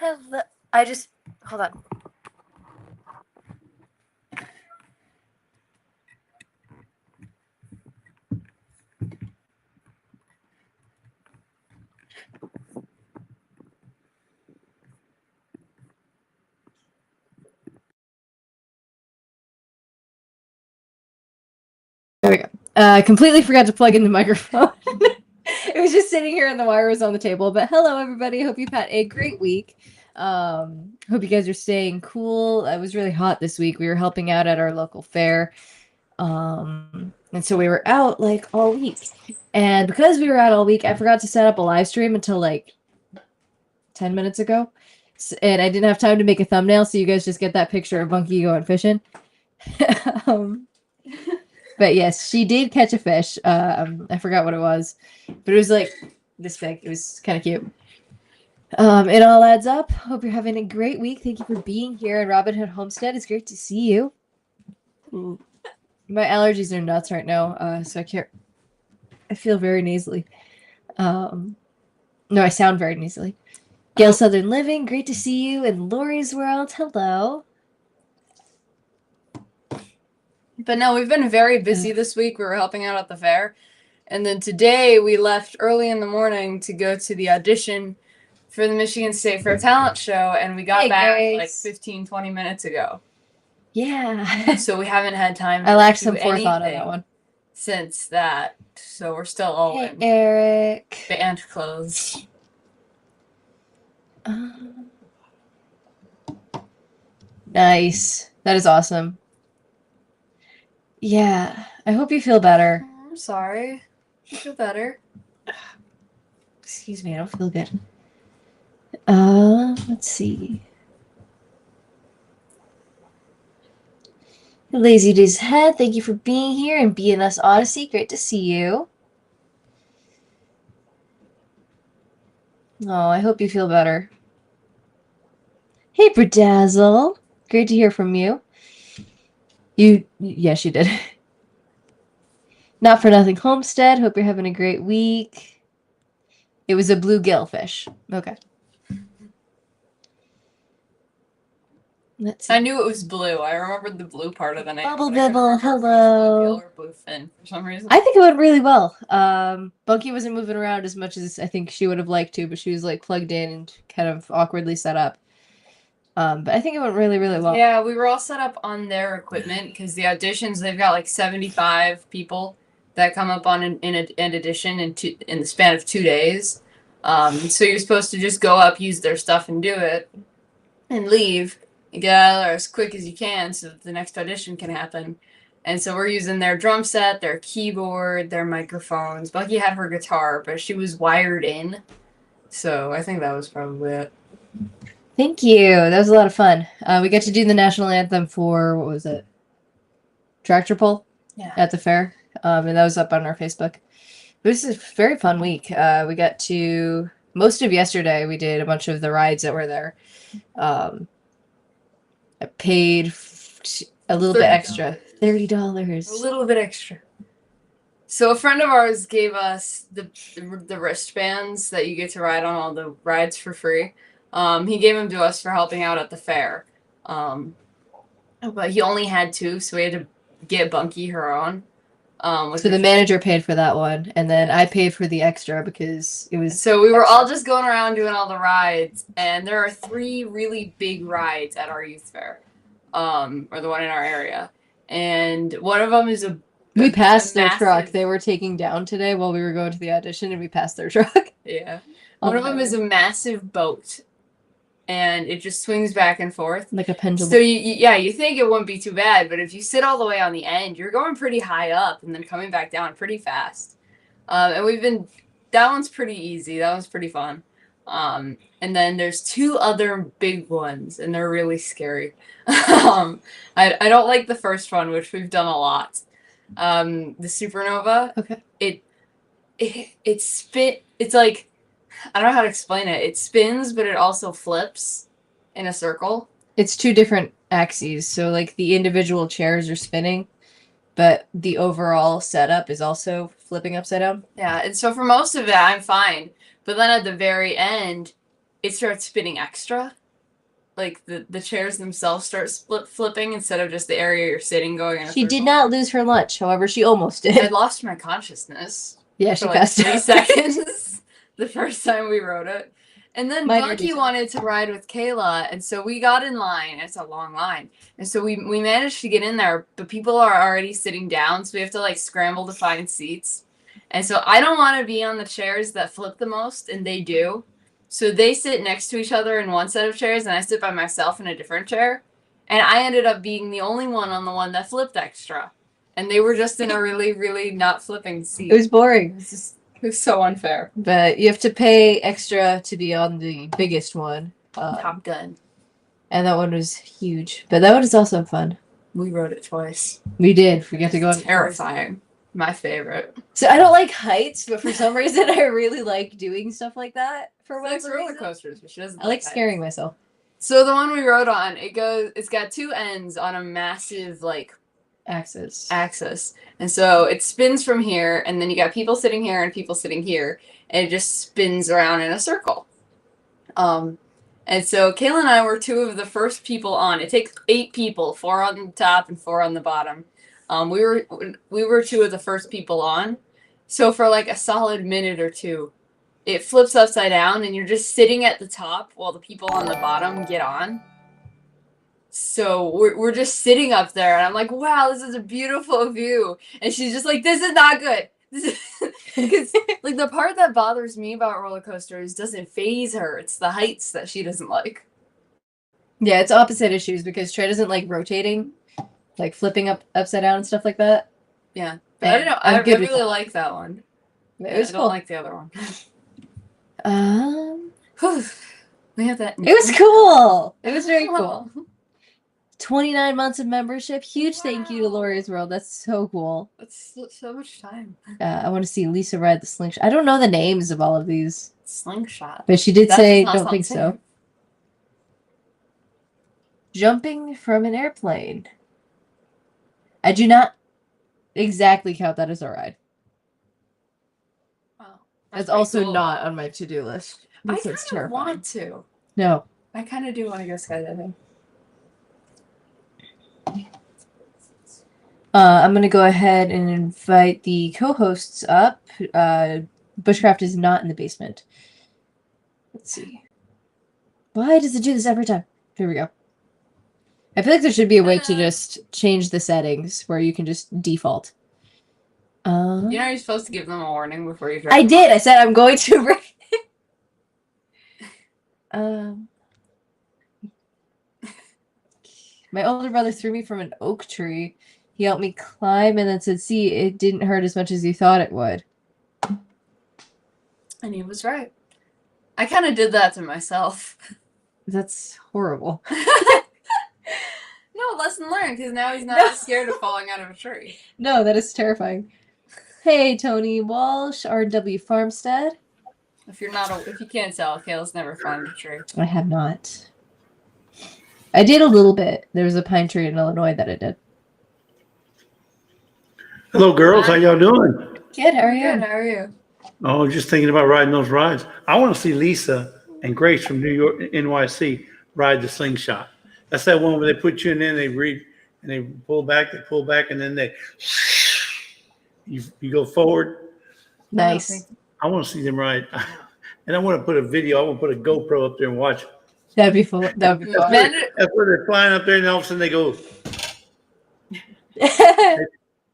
Hello. Hold on. There we go. I completely forgot to plug in the microphone. It was just sitting here and the wire was on the table. But hello, everybody. Hope you've had a great week. Hope you guys are staying cool. It was really hot this week. We were helping out at our local fair. And so we were out like all week. And because we were out all week, I forgot to set up a live stream until like 10 minutes ago. And I didn't have time to make a thumbnail, so you guys just get that picture of Bunky going fishing. But yes, she did catch a fish. I forgot what it was, but it was like this big. It was kind of cute. It all adds up. Hope you're having a great week. Thank you for being here. And Robin Hood Homestead, it's great to see you. My allergies are nuts right now, so I can't. I feel very nasally. No, I sound very nasally. Gail Southern Living, great to see you. In Lorrie's World, hello. But no, we've been very busy this week. We were helping out at the fair. And then today we left early in the morning to go to the audition for the Michigan State Fair Talent Show. And we got back like 15, 20 minutes ago. Yeah. So we haven't had time I lacked some forethought on that one. Since that. So we're still all hey, in Eric. band clothes. Nice. That is awesome. Yeah. I hope you feel better. I'm sorry. You feel better. Excuse me, I don't feel good. Let's see. Lazy Days Head, thank you for being here. And BNS Odyssey, great to see you. Oh, I hope you feel better. Hey, Bedazzle. Great to hear from you. Yes, you did. Not for Nothing Homestead. Hope you're having a great week. It was a bluegill fish. Okay. I knew it was blue. I remembered the blue part of the name. Bubble Bibble, hello. Or bluefin for some reason. I think it went really well. Bunky wasn't moving around as much as I think she would have liked to, but she was like plugged in and kind of awkwardly set up. But I think it went really, really well. Yeah, we were all set up on their equipment because the auditions, they've got like 75 people that come up on an audition in the span of 2 days. So you're supposed to just go up, use their stuff, and do it, and leave, and get out of there as quick as you can so that the next audition can happen. And so we're using their drum set, their keyboard, their microphones. Bucky had her guitar, but she was wired in. So I think that was probably it. Thank you. That was a lot of fun. We got to do the national anthem for, what was it? Tractor Pull? Yeah. At the fair. And that was up on our Facebook. This is a very fun week. We got to, most of yesterday, we did a bunch of the rides that were there. I paid a little bit extra. $30. A little bit extra. So a friend of ours gave us the wristbands that you get to ride on all the rides for free. He gave them to us for helping out at the fair. But he only had 2, so we had to get Bunky her own. So the manager paid for that one, and then I paid for the extra because it was... So we were all just going around doing all the rides, and there are 3 really big rides at our youth fair, or the one in our area. And one of them is we passed their truck. They were taking down today while we were going to the audition, and we passed their truck. Yeah. One of them is a massive boat. And it just swings back and forth. Like a pendulum. So, you think it wouldn't be too bad. But if you sit all the way on the end, you're going pretty high up and then coming back down pretty fast. And that one's pretty easy. That one's pretty fun. And then there's 2 other big ones, and they're really scary. I don't like the first one, which we've done a lot. The Supernova. Okay. It's like... I don't know how to explain it. It spins, but it also flips in a circle. It's 2 different axes. So, like, the individual chairs are spinning, but the overall setup is also flipping upside down. Yeah, and so for most of it, I'm fine. But then at the very end, it starts spinning extra. Like the chairs themselves start flipping instead of just the area you're sitting going in a She did circle. not lose her lunch, however, she almost did. I lost my consciousness. Yeah, she for like passed 3 out. seconds the first time we rode it. And then Mine Bucky reduced. wanted to ride with Kayla, and so we got in line. It's a long line. And so we managed to get in there, but people are already sitting down, so we have to like scramble to find seats. And so I don't want to be on the chairs that flip the most, and they do. So they sit next to each other in one set of chairs, and I sit by myself in a different chair. And I ended up being the only one on the one that flipped extra. And they were just in a really, really not flipping seat. It was boring. It was so unfair. But you have to pay extra to be on the biggest one. Top Gun. And that one was huge. But that one is also fun. We rode it twice. We did. We got to go on. Terrifying. My favorite. So I don't like heights, but for some reason I really like doing stuff like that. For Likes whatever roller reason. coasters, but she doesn't. I like heights. scaring myself. So the one we rode on, it's got 2 ends on a massive like Axis. and so it spins from here, and then you got people sitting here and people sitting here, and it just spins around in a circle. And so Kayla and I were 2 of the first people on. It takes 8 people, 4 on the top and 4 on the bottom. We were 2 of the first people on. So for like a solid minute or 2, it flips upside down, and you're just sitting at the top while the people on the bottom get on. So we're just sitting up there, and I'm like, wow, this is a beautiful view. And she's just like, this is not good. Because like the part that bothers me about roller coasters doesn't faze her. It's the heights that she doesn't like. Yeah, it's opposite issues because Trey doesn't like rotating, like flipping upside down and stuff like that. Yeah, but I don't know. I really like that one. It was I cool. don't like the other one. We have that. It was cool. It was very cool. 29 months of membership. Huge thank you to Lorrie's World. That's so cool. That's so much time. I want to see Lisa ride the slingshot. I don't know the names of all of these. Slingshot. But she did That say, does not don't think sound so. Jumping from an airplane. I do not exactly count that as a ride. Wow. That's pretty also cool. not on my to-do list. I This kind is of terrifying. want to. No. I kind of do want to go skydiving. I'm going to go ahead and invite the co-hosts up. Bushcraft is not in the basement. Let's see. Why does it do this every time? Here we go. I feel like there should be a way to just change the settings where you can just default. You know you're supposed to give them a warning before you drive. I did. I said I'm going to. My older brother threw me from an oak tree. He helped me climb and then said, see, it didn't hurt as much as you thought it would. And he was right. I kind of did that to myself. That's horrible. No, lesson learned, because now he's not scared of falling out of a tree. No, that is terrifying. Hey, Tony Walsh, RW Farmstead. If you can't tell, Kayla's never climbed a tree. I have not. I did a little bit. There was a pine tree in Illinois that I did. Hello, girls. How y'all doing? Good, how are you? Good, how are you? Oh, just thinking about riding those rides. I want to see Lisa and Grace from New York, NYC, ride the slingshot. That's that one where they put you in there, and they pull back, and then you go forward. Nice. I want to see them ride. And I want to put a video. I want to put a GoPro up there and watch. That'd be fun. That would be fun. That's where they're flying up there, and all of a sudden they go.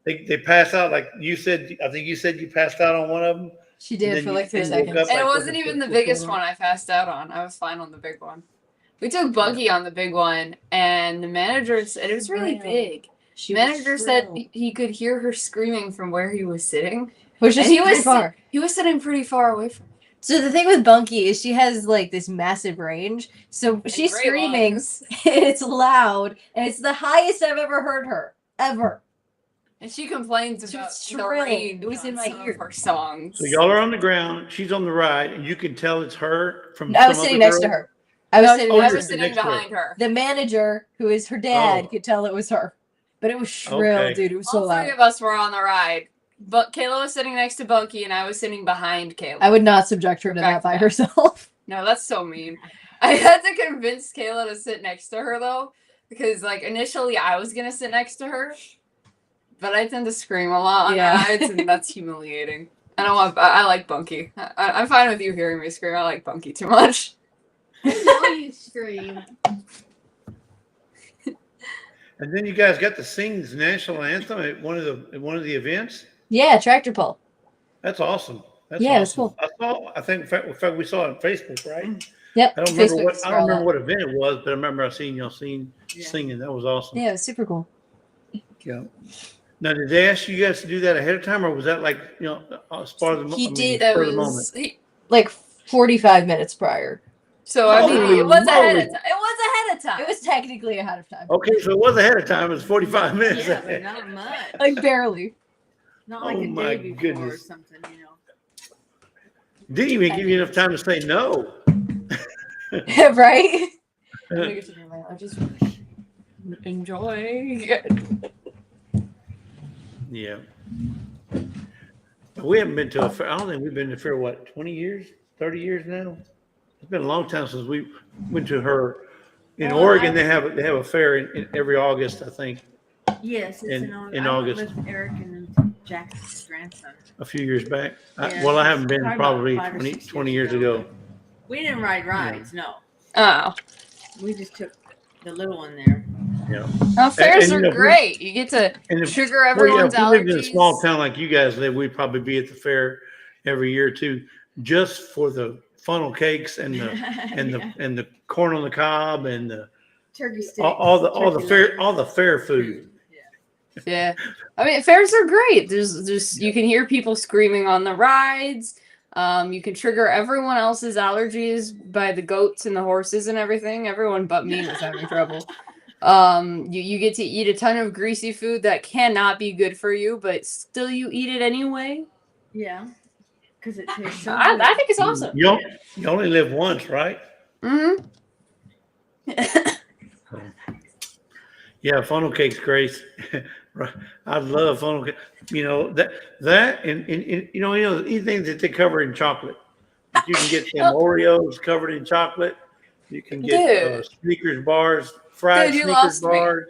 They pass out like you said. I think you said you passed out on one of them. She did for like 3 and you woke seconds. up And it like, wasn't even the biggest one I passed out on. I was fine on the big one. We took Buggy on the big one, and the manager said it was really big. The manager said he could hear her screaming from where he was sitting. Which is pretty far. He was sitting pretty far away from me. So the thing with Bunky is she has like this massive range. So she's great screaming, lungs. and it's loud, and it's the highest I've ever heard her. Ever. And she complains She about was the shrilling. range It was in on my some ear. of her songs. So y'all are on the ground. She's on the ride, and you can tell it's her from. I was some sitting other next to girl. her. I was sitting Oh, I next you're was to her. sitting next to her. behind her. The manager, who is her dad, Oh. could tell it was her. But it was shrill, Okay. dude. It was so All loud. 3 of us were on the ride. But Kayla was sitting next to Bunky, and I was sitting behind Kayla. I would not subject her to that by Back-to-back. herself. No, that's so mean. I had to convince Kayla to sit next to her though, because like initially I was gonna sit next to her, but I tend to scream a lot on rides, and that's humiliating. I like Bunky. I'm fine with you hearing me scream. I like Bunky too much. I know you scream. And then you guys got to sing the national anthem at one of the events. Yeah, tractor pull. That's awesome. That's Yeah, it was awesome. cool. I think in fact we saw it on Facebook, right? Yep. I don't remember what event it was, but I remember I seen y'all singing. That was awesome. Yeah, it was super cool. Yeah. Now, did they ask you guys to do that ahead of time, or was that like, as far as the moment? Like 45 minutes prior. So I mean, it was ahead of time. It was ahead of time. It was technically ahead of time. Okay, so it was ahead of time. It was 45 minutes. Yeah, but not much. Like barely. Not like a my day before or goodness. something, you know. Didn't even give you enough time to say no. Right? I just enjoy. Yeah. We haven't been to a fair. I don't think we've been to a fair, what, 20 years, 30 years now? It's been a long time since we went to her. In Oregon, they have a fair in every August, I think, Yes, it's In in August. With Eric and Jackson's grandson. a few years back. Yeah, I haven't been probably probably about 5 or 6 20 years years ago. We didn't ride rides, no. Oh. We just took the little one there. Yeah. Oh, fairs And, are great. You get to sugar everyone's if we lived in a allergies. small town like you guys live, we'd probably be at the fair every year too, just for the funnel cakes and the and the corn on the cob and the Turkey sticks. all the fair food. Yeah, I mean fairs are great. There's you can hear people screaming on the rides. You can trigger everyone else's allergies by the goats and the horses and everything. Everyone but me was having trouble. You get to eat a ton of greasy food that cannot be good for you, but still you eat it anyway. Yeah, because it tastes so I good. think it's awesome. You only live once, right? Mm-hmm. Yeah, funnel cakes, Grace. I love funnel cake. That and anything that they cover in chocolate. You can get them Oreos covered in chocolate. You can get Snickers bars, fried Snickers bars,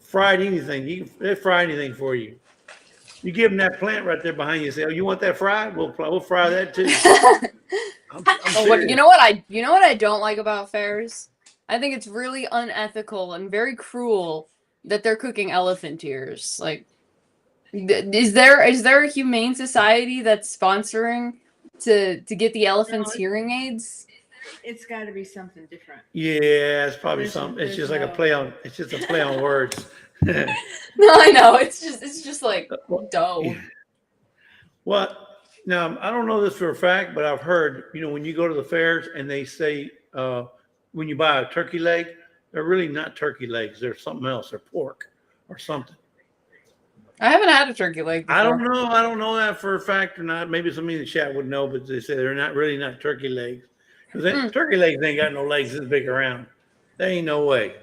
fried anything. They fry anything for you. You give them that plant right there behind you. Say, "Oh, you want that fried? We'll fry that too." You know what I don't like about fairs? I think it's really unethical and very cruel that they're cooking elephant ears. Like, is there a humane society that's sponsoring to get the elephants hearing aids? It's got to be something different. Yeah, it's probably something. It's just like a play on. It's just a play on words. No, I know. It's just like dough. Well, now I don't know this for a fact, but I've heard, when you go to the fairs and they say when you buy a turkey leg, they're really not turkey legs. They're something else. They're pork or something. I haven't had a turkey leg before. I don't know. I don't know that for a fact or not. Maybe somebody in the chat would know, but they say they're not turkey legs. Because turkey legs ain't got no legs this big around. There ain't no way.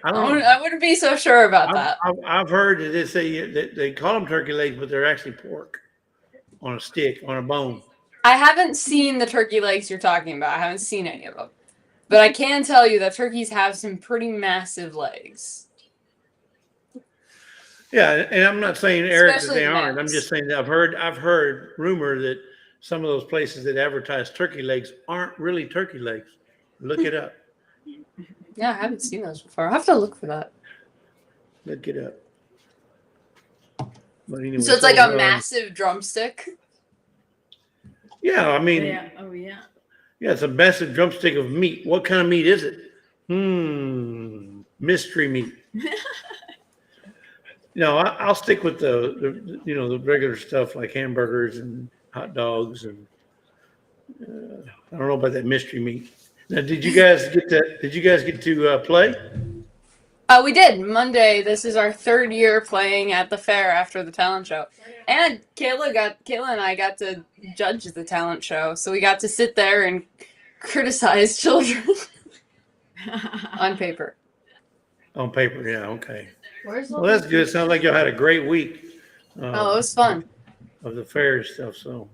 I wouldn't be so sure about that. I've heard that they say that they call them turkey legs, but they're actually pork on a stick, on a bone. I haven't seen the turkey legs you're talking about. I haven't seen any of them. But I can tell you that turkeys have some pretty massive legs. Yeah, and I'm not saying, Eric, that they Especially aren't. I'm just saying that I've heard rumor that some of those places that advertise turkey legs aren't really turkey legs. Look it up. Yeah, I haven't seen those before. I'll have to look for that. Look it up. But anyway, So it's like a massive drumstick? Yeah, I mean, Yeah. Oh, yeah. yeah, it's a massive drumstick of meat. What kind of meat is it? Mystery meat. I'll stick with the regular stuff like hamburgers and hot dogs and I don't know about that mystery meat. Now, did you guys get to play? We did. Monday, this is our third year playing at the fair after the talent show. And Kayla and I got to judge the talent show. So we got to sit there and criticize children on paper. On paper, yeah, okay. Where's Well, that's good. Sounds like y'all had a great week. It was fun. of the fair stuff. So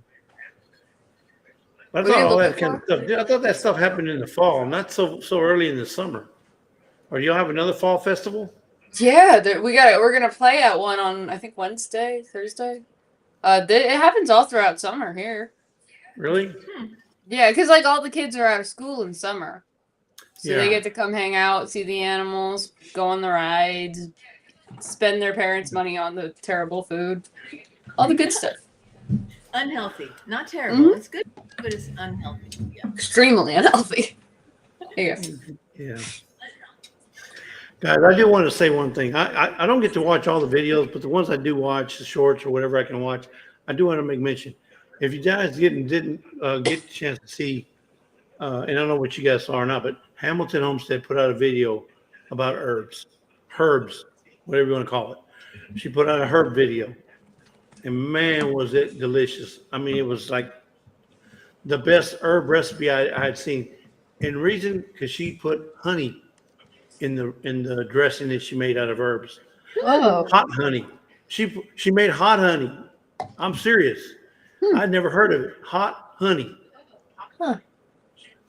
I What are thought you all looking that kind of for? stuff. I thought that stuff happened in the fall, not so early in the summer. Or you'll have another fall festival? Yeah, we're gonna play at one on I think Wednesday, Thursday. It happens all throughout summer here. Really? Yeah, because like all the kids are out of school in summer, so they Yeah. get to come hang out, see the animals, go on the rides, spend their parents' money on the terrible food, all the good stuff. Unhealthy, not terrible. It's good, but it's unhealthy. Yeah. Extremely unhealthy. There you go. Yeah. Guys, I do want to say one thing. I don't get to watch all the videos, but the ones I do watch, the shorts or whatever I can watch, I do want to make mention. If you guys didn't get the chance to see, and I don't know what you guys saw or not, but Hamilton Homestead put out a video about herbs, whatever you want to call it. She put out a herb video, and man, was it delicious. I mean, it was like the best herb recipe I had seen. And reason, because she put honey in the dressing that she made out of herbs. Oh, Hot honey. She made hot honey. I'm serious. I'd never heard of it. Hot honey. Huh.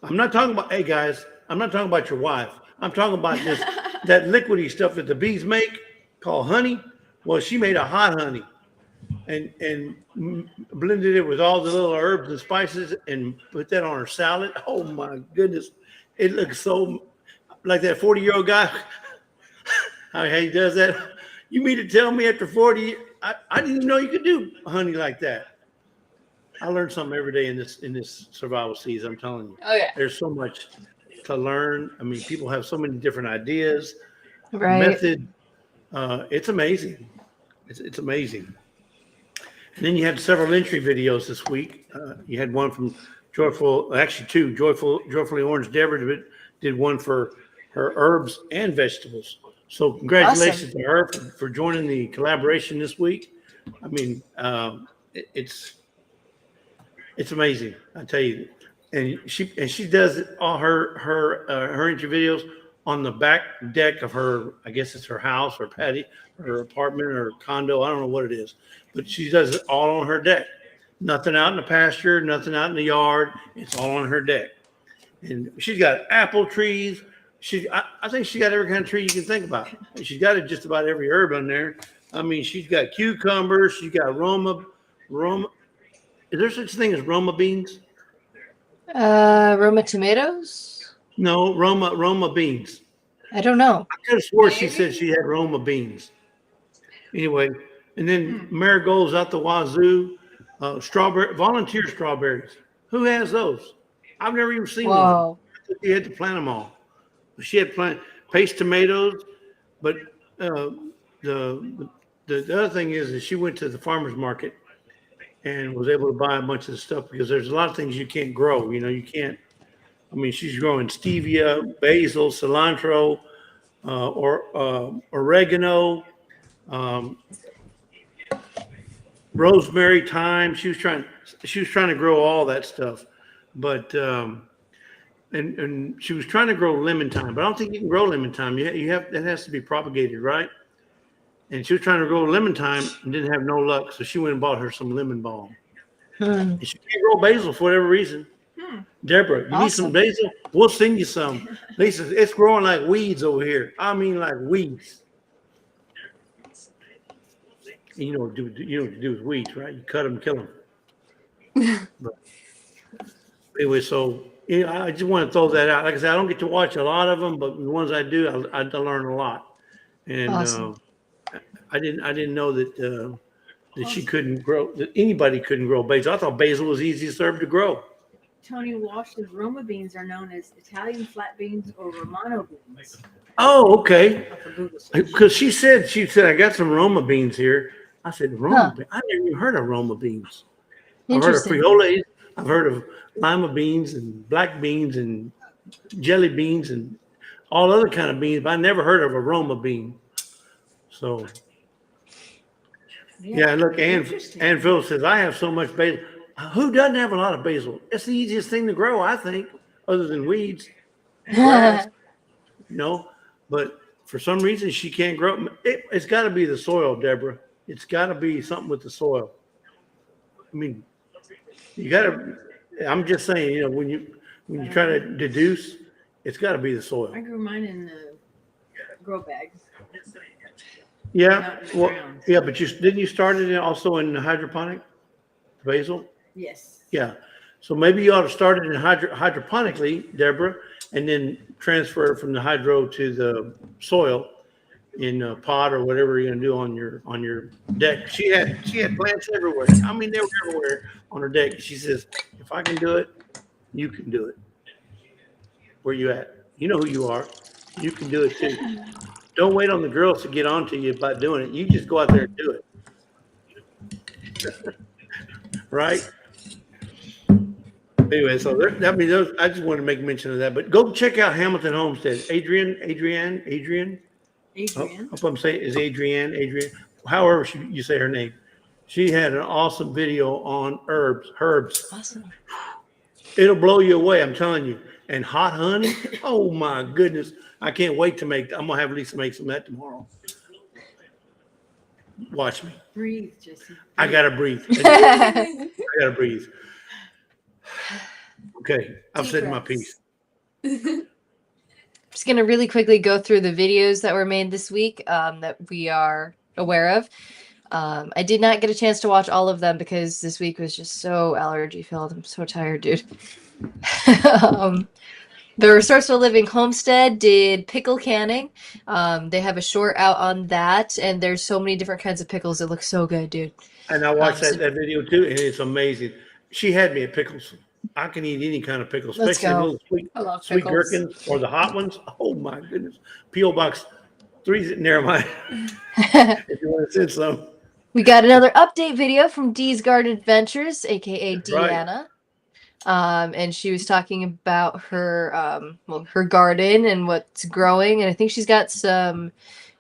I'm not talking about, hey guys, I'm not talking about your wife. I'm talking about this that liquidy stuff that the bees make called honey. Well, she made a hot honey and blended it with all the little herbs and spices and put that on her salad. Oh my goodness. It looks so like that 40-year-old guy, how he does that. You mean to tell me after 40, I didn't even know you could do honey like that. I learn something every day in this survival season. I'm telling you. Oh yeah. There's so much to learn. I mean, people have so many different ideas, right. method. It's amazing. It's amazing. And then you had several entry videos this week. You had one from Joyfully Orange Deborah did one for her herbs and vegetables. So congratulations to her for joining the collaboration this week. I mean, it's amazing, I tell you. And she does all her entry videos on the back deck of her, I guess it's her house or patio, her apartment or condo. I don't know what it is, but she does it all on her deck. Nothing out in the pasture, nothing out in the yard. It's all on her deck. And she's got apple trees. I think she got every kind of tree you can think about. She's got just about every herb on there. I mean, she's got cucumbers. She's got Roma. Is there such a thing as Roma beans? Roma tomatoes? No, Roma beans. I don't know. I could have swore she said she had Roma beans. Anyway, and then marigolds out the wazoo, volunteer strawberries. Who has those? I've never even seen one. Whoa. She had to plant them all. She had planted paste tomatoes, but the other thing is she went to the farmer's market and was able to buy a bunch of the stuff because there's a lot of things you can't grow. You know, you can't. I mean, she's growing stevia, basil, cilantro, or oregano, rosemary, thyme. She was trying to grow all that stuff, but and she was trying to grow lemon thyme, but I don't think you can grow lemon thyme. You have that has to be propagated, right? And she was trying to grow lemon thyme and didn't have no luck, so she went and bought her some lemon balm. And she can't grow basil for whatever reason. Deborah, you need some basil? We'll send you some. Lisa, it's growing like weeds over here. I mean, like weeds. And you know what to do with weeds, right? You cut them, kill them. But anyway, so I just want to throw that out. Like I said, I don't get to watch a lot of them, but the ones I do, I learn a lot. And I didn't know that she couldn't grow, that anybody couldn't grow basil. I thought basil was the easiest herb to grow. Tony Walsh's Roma beans are known as Italian flat beans or Romano beans. Oh, okay. Because she said, I got some Roma beans here. I said, Roma beans? I never even heard of Roma beans. I've heard of frijoles. I've heard of lima beans and black beans and jelly beans and all other kind of beans, but I never heard of a Roma bean. So, yeah, look, Ann Phillips says, I have so much basil. Who doesn't have a lot of basil? It's the easiest thing to grow, I think, other than weeds and grass, but for some reason she can't grow. It's got to be the soil, Deborah. It's got to be something with the soil. I mean, you gotta, I'm just saying, when you try to deduce, it's gotta be the soil. I grew mine in the grow bag. Yeah, Not in the well, ground. yeah, but didn't you start it also in hydroponic basil? Yes. Yeah. So maybe you ought to start it in hydroponically, Deborah, and then transfer it from the hydro to the soil in a pot or whatever you're gonna do on your deck. She had plants everywhere. I mean, they were everywhere on her deck. She says, if I can do it, you can do it. Where you at? You know who you are. You can do it too. Don't wait on the girls to get on to you about doing it. You just go out there and do it. Right? Anyway, so I just wanted to make mention of that. But go check out Hamilton Homestead. Adrian. Hope I'm saying is Adrienne. However you say her name. She had an awesome video on herbs. Awesome. It'll blow you away, I'm telling you. And hot honey. Oh my goodness. I can't wait to I'm gonna have Lisa make some of that tomorrow. Watch me. Breathe, Jesse. I gotta breathe. I gotta breathe. Okay, I've said my piece. Just going to really quickly go through the videos that were made this week that we are aware of. I did not get a chance to watch all of them because this week was just so allergy filled. I'm so tired, dude. The Resourceful Living Homestead did pickle canning. They have a short out on that, and there's so many different kinds of pickles. It looks so good, dude. And I watched that video too, and it's amazing. She had me at pickles. I can eat any kind of pickles, Let's especially go. little I love sweet pickles. gherkins or the hot ones. Oh my goodness. P.O. Box 3's near mine. If you want to send some. We got another update video from Dee's Garden Adventures, aka That's right. Deanna. And she was talking about her her garden and what's growing, and I think she's got some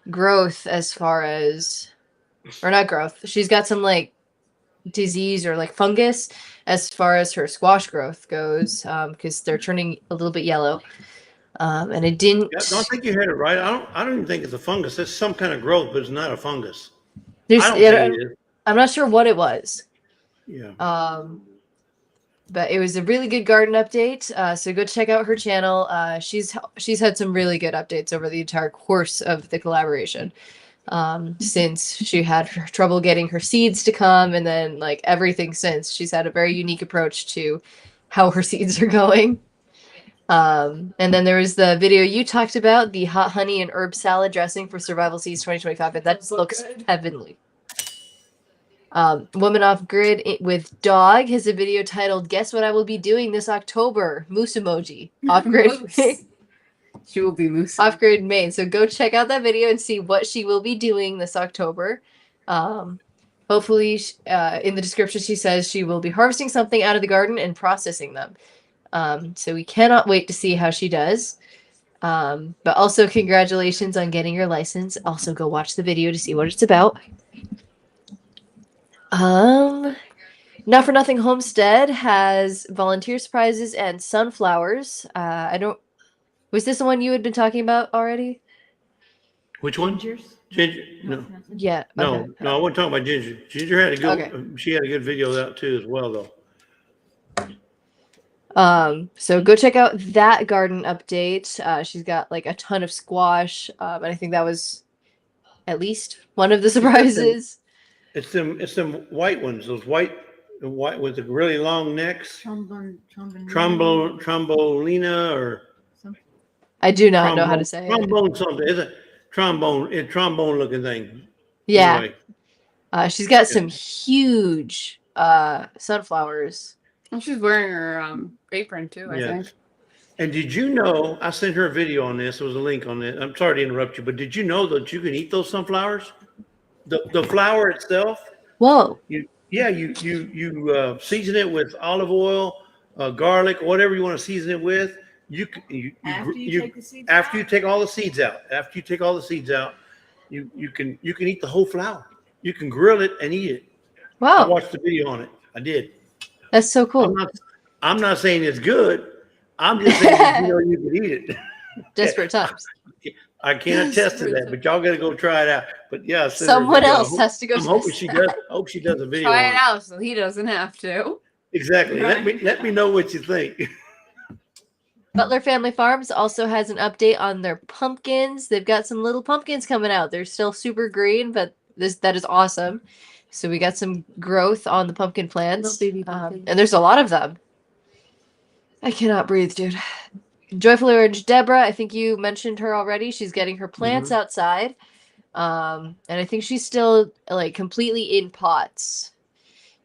growth as far as, or not growth. She's got some like disease or like fungus as far as her squash growth goes, because they're turning a little bit yellow. And it didn't. Yeah, I think you heard it right. I don't even think it's a fungus. It's some kind of growth, but it's not a fungus. There's, I don't think it is. I'm not sure what it was. Yeah. But it was a really good garden update. So go check out her channel. She's had some really good updates over the entire course of the collaboration. Since she had trouble getting her seeds to come, and then like everything since, she's had a very unique approach to how her seeds are going. And then there was the video you talked about, the hot honey and herb salad dressing for Survival Seeds 2025, and that looks heavenly. Woman Off Grid with Dog has a video titled "Guess What I Will Be Doing This October." Moose emoji. Off Grid. She will be moose. Off Grid Maine. So go check out that video and see what she will be doing this October. Hopefully, in the description, she says she will be harvesting something out of the garden and processing them. So we cannot wait to see how she does. But also, congratulations on getting your license. Also, go watch the video to see what it's about. Not for Nothing Homestead has volunteer prizes and sunflowers. Was this the one you had been talking about already? Which one? Gingers? Ginger? No. Yeah. No, Okay. no, I wasn't talking about Ginger. Ginger had a good. Okay. She had a good video out too as well, though. So go check out that garden update. She's got like a ton of squash, and I think that was at least one of the surprises. It's them white ones. Those white with the really long necks. Trombolina or. I do not know how to say it. Trombone something. It's a trombone looking thing. Yeah. Anyway. She's got some huge sunflowers. And she's wearing her apron too, I think. And did you know, I sent her a video on this. There was a link on it. I'm sorry to interrupt you, but did you know that you can eat those sunflowers? The flower itself. Whoa. You season it with olive oil, garlic, whatever you want to season it with. After you take all the seeds out, you can eat the whole flower. You can grill it and eat it. Wow. I watched the video on it. I did. That's so cool. I'm not saying it's good. I'm just saying you can eat it. Desperate times. I can't attest to that, but y'all got to go try it out. But yeah, send her a Someone video. else has to go. I'm hoping she does. I hope she does a video. Try on it out so he doesn't have to. Exactly. Right. Let me know what you think. Butler Family Farms also has an update on their pumpkins. They've got some little pumpkins coming out. They're still super green, but that is awesome. So we got some growth on the pumpkin plants, Little baby pumpkins. and there's a lot of them. I cannot breathe, dude. Joyful Orange Deborah, I think you mentioned her already. She's getting her plants outside, and I think she's still like completely in pots.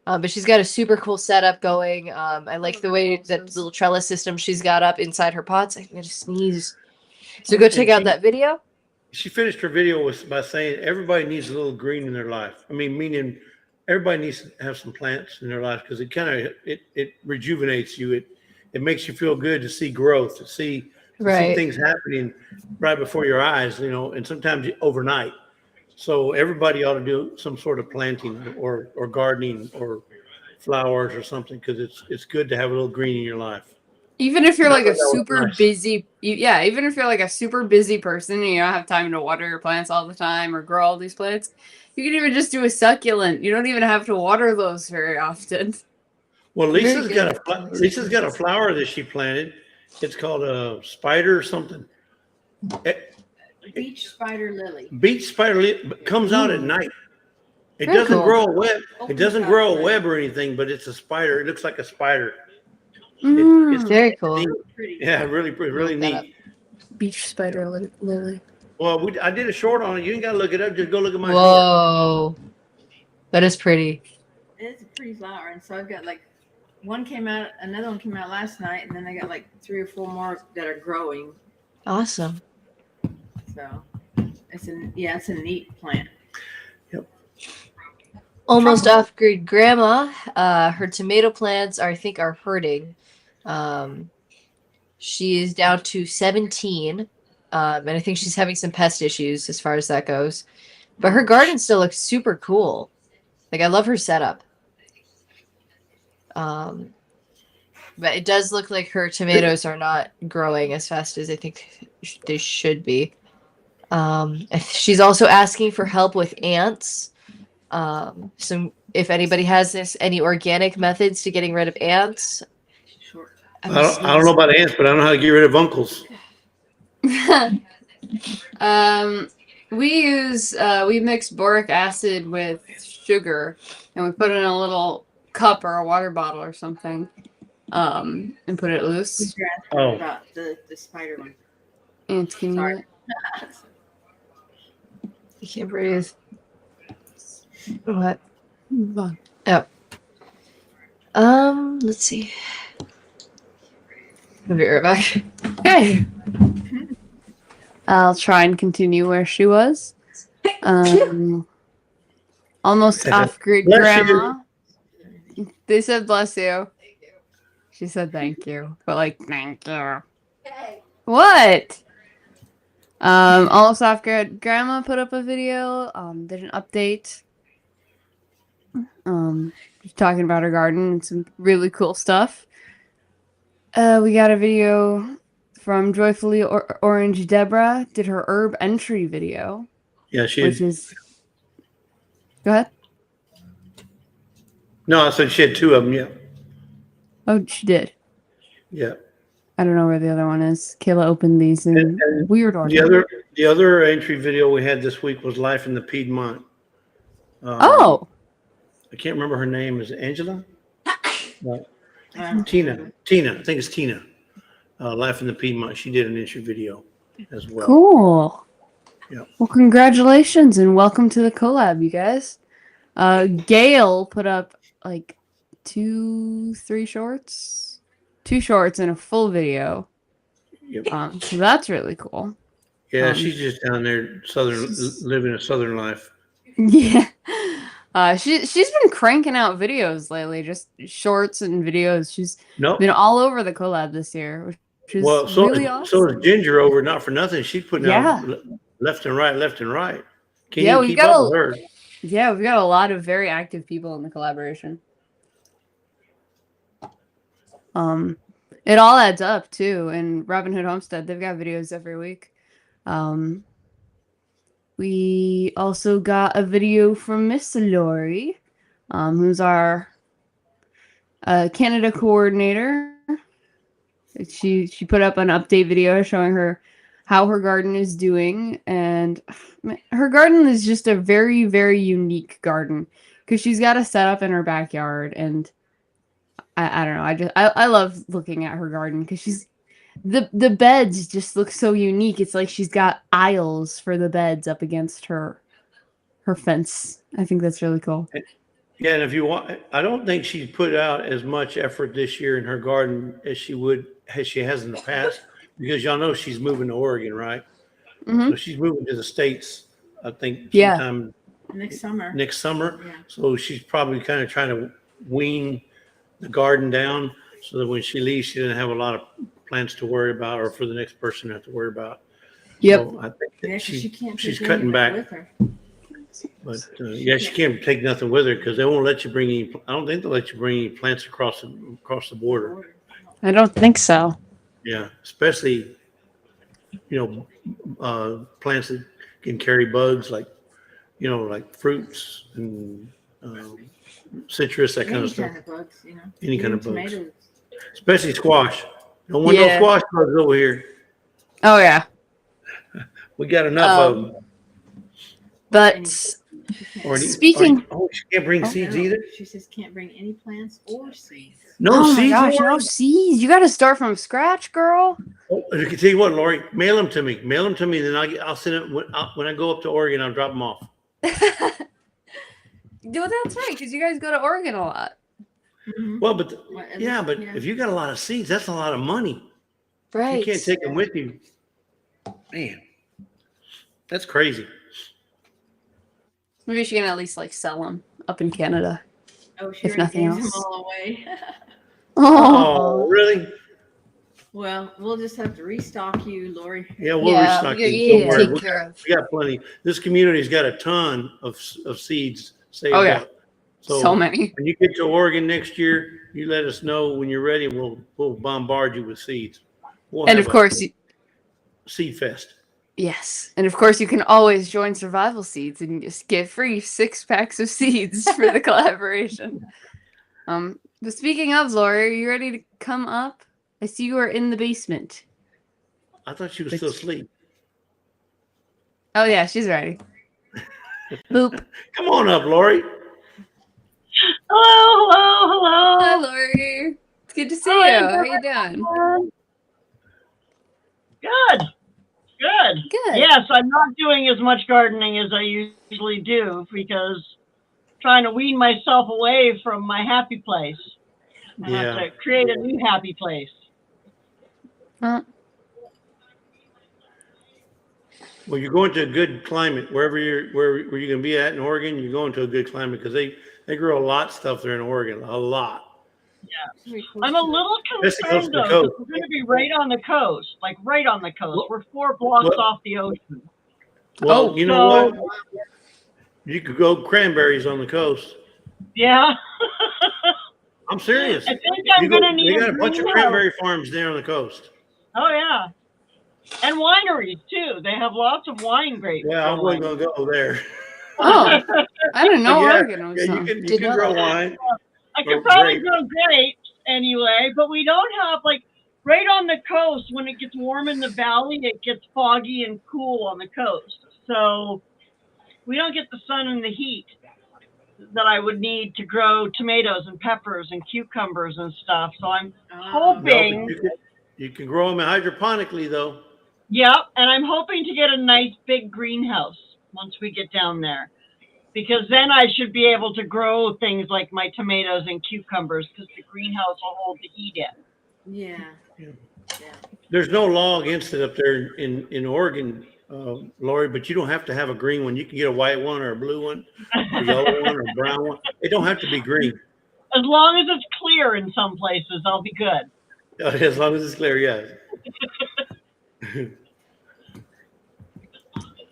But she's got a super cool setup going. I like the way that little trellis system she's got up inside her pots. I'm gonna sneeze. So go check out that video. She finished her video by saying everybody needs a little green in their life. I mean, meaning everybody needs to have some plants in their life because it kind of it rejuvenates you. It makes you feel good to see growth, to see things happening right before your eyes, and sometimes overnight. So everybody ought to do some sort of planting or gardening or flowers or something because it's good to have a little green in your life. Even if you're like a super nice. busy, even if you're like a super busy person and you don't have time to water your plants all the time or grow all these plants, you can even just do a succulent. You don't even have to water those very often. Well, Very Lisa's good. got a flower that she planted. It's called a spider or something. Beach spider lily. Beach spider comes out at night. It Very doesn't cool. grow a web. It Opens doesn't up grow a right. web or anything, but it's a spider. It looks like a spider. Mm. Very cool. Neat. Pretty. Yeah, really Look that up. neat. Beach spider lily. Well, I did a short on it. You ain't got to look it up. Just go look at my short. Whoa, that is pretty. It's a pretty flower, and so I've got like one came out, another one came out last night, and then I got like 3 or 4 more that are growing. Awesome. So it's a neat plant. Almost off grid grandma. Her tomato plants I think are hurting. She is down to 17. And I think she's having some pest issues as far as that goes. But her garden still looks super cool. Like I love her setup. But it does look like her tomatoes are not growing as fast as I think they should be. She's also asking for help with ants. If anybody has any organic methods to getting rid of ants. Short. I don't know about ants, but I don't know how to get rid of uncles. We mix boric acid with sugar and we put it in a little cup or a water bottle or something, and put it loose. You're asking Oh. about the spider one. Ants can eat Sorry. it. You can't breathe. What? Move on. Let's see. I'll be right back. Okay. I'll try and continue where she was. Almost off grid Bless you. grandma. They said bless you. She said thank you. But like thank you. What? Almost off grid grandma put up a video, did an update. Talking about her garden and some really cool stuff. We got a video from Joyfully Orange Deborah, did her herb entry video. Yeah, she Which is... Go ahead. No, I said she had 2 of them. Yeah. Oh, she did. Yeah. I don't know where the other one is. Kayla opened these in And weird order. The other entry video we had this week was Life in the Piedmont. Oh! I can't remember her name. Is it Angela? No. Tina. I think it's Tina. Life in the Piedmont. She did an entry video as well. Cool. Yeah. Well, congratulations and welcome to the collab, you guys. Gail put up like 2 shorts and a full video. Yep. So that's really cool. Yeah, she's just down there, living a southern life. Yeah. She's been cranking out videos lately, just shorts and videos. She's been all over the collab this year, which is really awesome. So is Ginger over Not For Nothing. She's putting out left and right. Can you keep up with her? Yeah, we've got a lot of very active people in the collaboration. And It all adds up too. And Robin Hood Homestead, they've got videos every week. We also got a video from Miss Lorrie, who's our Canada coordinator. She put up an update video showing her how her garden is doing, and her garden is just a very, very unique garden because she's got a setup in her backyard, and I don't know, I love looking at her garden because she's the beds just look so unique. It's like she's got aisles for the beds up against her fence. I think that's really cool. Yeah, and if you want, I don't think she put out as much effort this year in her garden as she has in the past, because y'all know she's moving to Oregon, right? Mhm. So she's moving to the States, I think, Yeah. sometime Next summer. next summer. Yeah. So she's probably kind of trying to wean the garden down so that when she leaves, she doesn't have a lot of plants to worry about, or for the next person to have to worry about. Yep. So I think Yeah, that 'cause she can't she's take cutting anything back. with her. But yeah, she can't take nothing with her because they won't let you bring any. I don't think they'll let you bring any plants across the border. I don't think so. Yeah, especially plants that can carry bugs like like fruits and citrus, that kind Any of stuff. kind of bugs, Any kind Even of bugs, tomatoes. especially squash. Don't want no Yeah. squash bugs over here. Oh yeah. We got enough of them. But speaking, she can't bring seeds No, either. she says can't bring any plants or seeds. No oh my seeds. gosh, Lori? no seeds. You got to start from scratch, girl. Oh, I can tell you what, Lori, mail them to me. Mail them to me, then I'll send it when I go up to Oregon. I'll drop them off. Well, that's right, because you guys go to Oregon a lot. Mhm. Well, but Well, at yeah, least- but yeah. if you got a lot of seeds, that's a lot of money. Right. You can't take them with you. Man, that's crazy. Maybe she can at least like sell them up in Canada. Oh, she if already nothing gave them else. all away. Oh, really? Well, we'll just have to restock you, Lori. Yeah, we'll Yeah, restock yeah, you. yeah, Don't worry. take care of. We got plenty. This community's got a ton of seeds saved Oh, yeah. up. So many. When you get to Oregon next year, you let us know when you're ready. We'll bombard you with seeds. We'll And have of course, seed fest. yes. And of course, you can always join Survival Seeds and just get free 6 packs of seeds for the collaboration. But speaking of, Lori, are you ready to come up? I see you are in the basement. I thought she was still asleep. Oh yeah, she's ready. Boop. Come on up, Lori. Hello, hello, Hi, hello. Lori. It's good to see Hi, you. How you doing? Good, good. Good. Yes, I'm not doing as much gardening as I usually do because trying to wean myself away from my happy place. I have Yeah. to create a new happy place. Well, you're going to a good climate wherever where you're going to be at in Oregon. You're going to a good climate because they grow a lot of stuff there in Oregon, a lot. I'm a little Especially close to concerned the though, coast. because we're going to be right on the coast, like right on the coast. We're 4 blocks What? off the ocean. Well, Oh, you know so- what? You could go cranberries on the coast. Yeah. I'm serious. I think I'm going to need They got a bunch of greenhouse. cranberry farms there on the coast. Oh yeah, and wineries too. They have lots of wine grapes. Yeah, I growing. wasn't gonna go there. Oh, I didn't know Yeah, Oregon was. Yeah, you can didn't know grow that. wine. I Oh, could probably great. grow grapes anyway, but we don't have like right on the coast. When it gets warm in the valley, it gets foggy and cool on the coast. So we don't get the sun and the heat that I would need to grow tomatoes and peppers and cucumbers and stuff. So I'm No, hoping, but you can grow them hydroponically though. yeah, and I'm hoping to get a nice big greenhouse once we get down there. Because then I should be able to grow things like my tomatoes and cucumbers because the greenhouse will hold the heat in. Yeah. There's no law against it up there in Oregon, Lori, but you don't have to have a green one. You can get a white one or a blue one, a yellow one or a brown one. It don't have to be green. As long as it's clear in some places, I'll be good. As long as it's clear, yeah.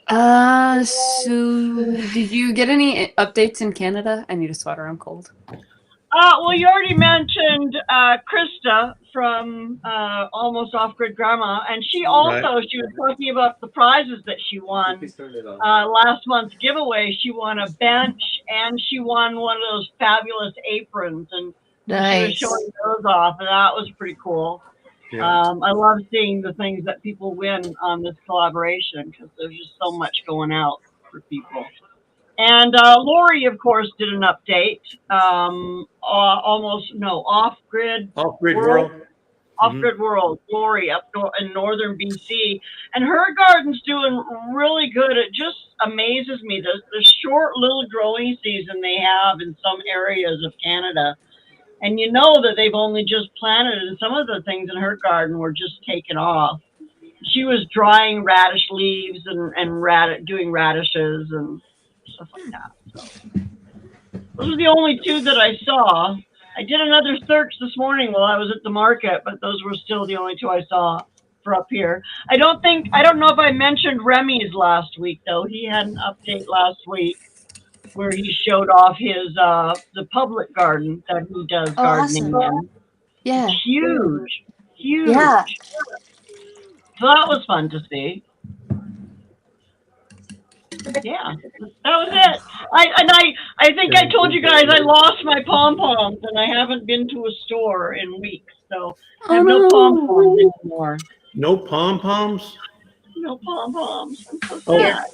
So did you get any updates in Canada? I need a sweater. I'm cold. Well, you already mentioned Krista from Almost Off Grid Grandma, and she was talking about the prizes that she won last month's giveaway. She won a bench, and she won one of those fabulous aprons, and she was Nice. showing those off, and that was pretty cool. Yeah. I love seeing the things that people win on this collaboration because there's just so much going out for people. And Lorrie, of course, did an update. Off-grid World. Off-grid World. Lorrie up in northern BC, and her garden's doing really good. It just amazes me the short little growing season they have in some areas of Canada. And you know that they've only just planted, and some of the things in her garden were just taken off. She was drying radish leaves and doing radishes and stuff like that. So those are the only two that I saw. I did another search this morning while I was at the market, but those were still the only two I saw for up here. I don't know if I mentioned Remy's last week though. He had an update last week where he showed off his the public garden that he does gardening in. Yeah. It's huge. Yeah. So that was fun to see. Yeah, that was it. I think I told you guys I lost my pom-poms and I haven't been to a store in weeks, so I have no pom-poms anymore. No pom-poms? No pom-poms. I'm so sad.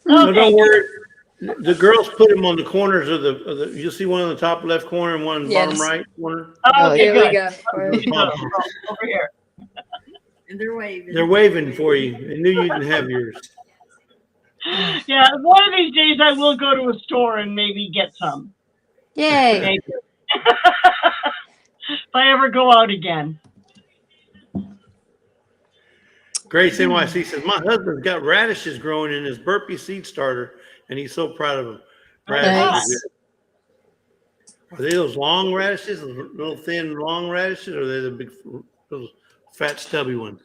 No, don't worry. The girls put them on the corners of the you see one on the top left corner and one on the bottom right corner? Oh, okay, there we good. go. Over here. And they're waving. They're waving for you. I knew you didn't have yours. Yeah, one of these days I will go to a store and maybe get some. Yay. Maybe. If I ever go out again. Grace NYC says, my husband's got radishes growing in his burpee seed starter, and he's so proud of them. Radishes. Are they those long radishes, those little thin long radishes, or are they the big, those fat stubby ones?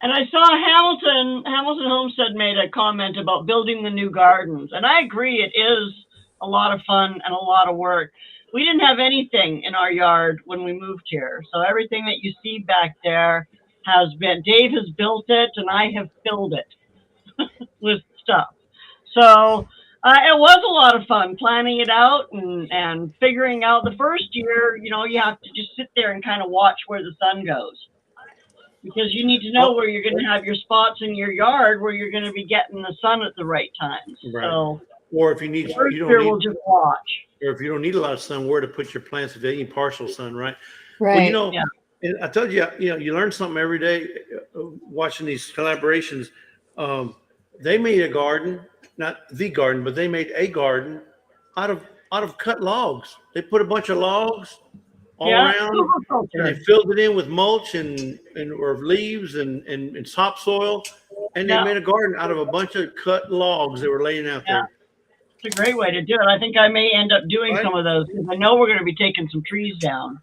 And I saw Hamilton Homestead made a comment about building the new gardens. And I agree, it is a lot of fun and a lot of work. We didn't have anything in our yard when we moved here. So everything that you see back there Dave has built it and I have filled it with stuff. So it was a lot of fun planning it out and figuring out the first year, you have to just sit there and kind of watch where the sun goes. Because you need to know where you're going to have your spots in your yard where you're going to be getting the sun at the right times. Right. So, or if we'll just watch. Or if you don't need a lot of sun, where to put your plants if they need partial sun, right? Right. Well, and I told you, you learn something every day watching these collaborations. They made a garden, not the garden, but they made a garden out of cut logs. They put a bunch of logs all around, and they filled it in with mulch and or leaves and topsoil, and they made a garden out of a bunch of cut logs that were laying out there. It's a great way to do it. I think I may end up doing some of those because I know we're going to be taking some trees down.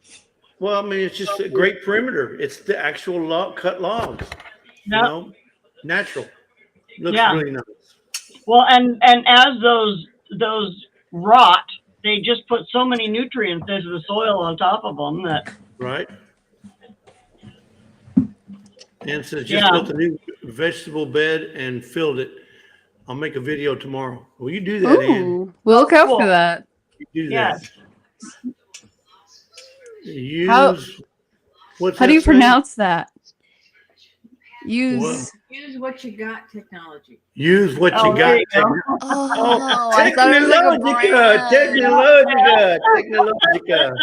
Well, I mean, it's just a great perimeter. It's the actual cut logs, natural. Looks really nice. Well, and as those rot, they just put so many nutrients into the soil on top of them that. Right. And says just built a new vegetable bed and filled it. I'll make a video tomorrow. Will you do that, Ann? We'll look out for that. You do that. How do you say? pronounce that? Use what you got technology. Use what you got. Technologica.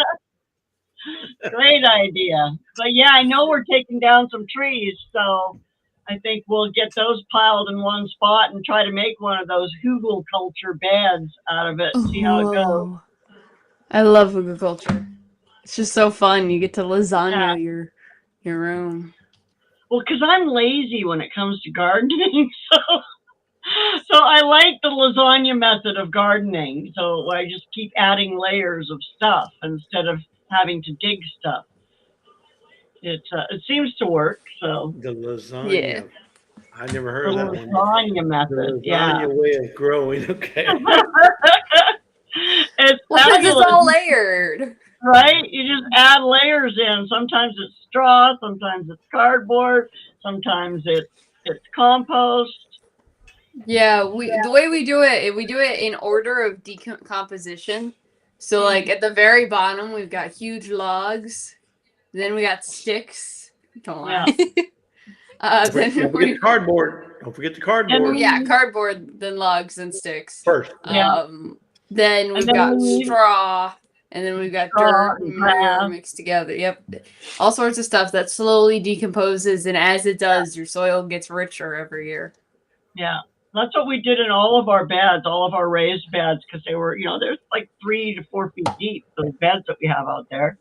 Great idea. But yeah, I know we're taking down some trees, so I think we'll get those piled in one spot and try to make one of those hugelkultur beds out of it and see how it goes. I love hugelkultur. It's just so fun. You get to lasagna your room. Well, because I'm lazy when it comes to gardening, so I like the lasagna method of gardening. So I just keep adding layers of stuff instead of having to dig stuff. It seems to work. So the lasagna. Yeah. I never heard of that one. Lasagna method. The lasagna way of growing. Okay. it's Well, because it's fabulous, all layered. right? You just add layers in. Sometimes it's straw, sometimes it's cardboard, sometimes it's compost. Yeah, the way we do it in order of decomposition. So like at the very bottom, we've got huge logs. Then we got sticks. Don't lie. Don't Then forget the cardboard. Don't forget the cardboard yeah, cardboard, then logs, and sticks. first. Yeah. Then we've then got we- straw, and then we've got Straw dirt and and manure grass. mixed together. Yep, all sorts of stuff that slowly decomposes, and as it does, your soil gets richer every year. Yeah. That's what we did in all of our beds, all of our raised beds, because they were, there's like 3 to 4 feet deep, those beds that we have out there.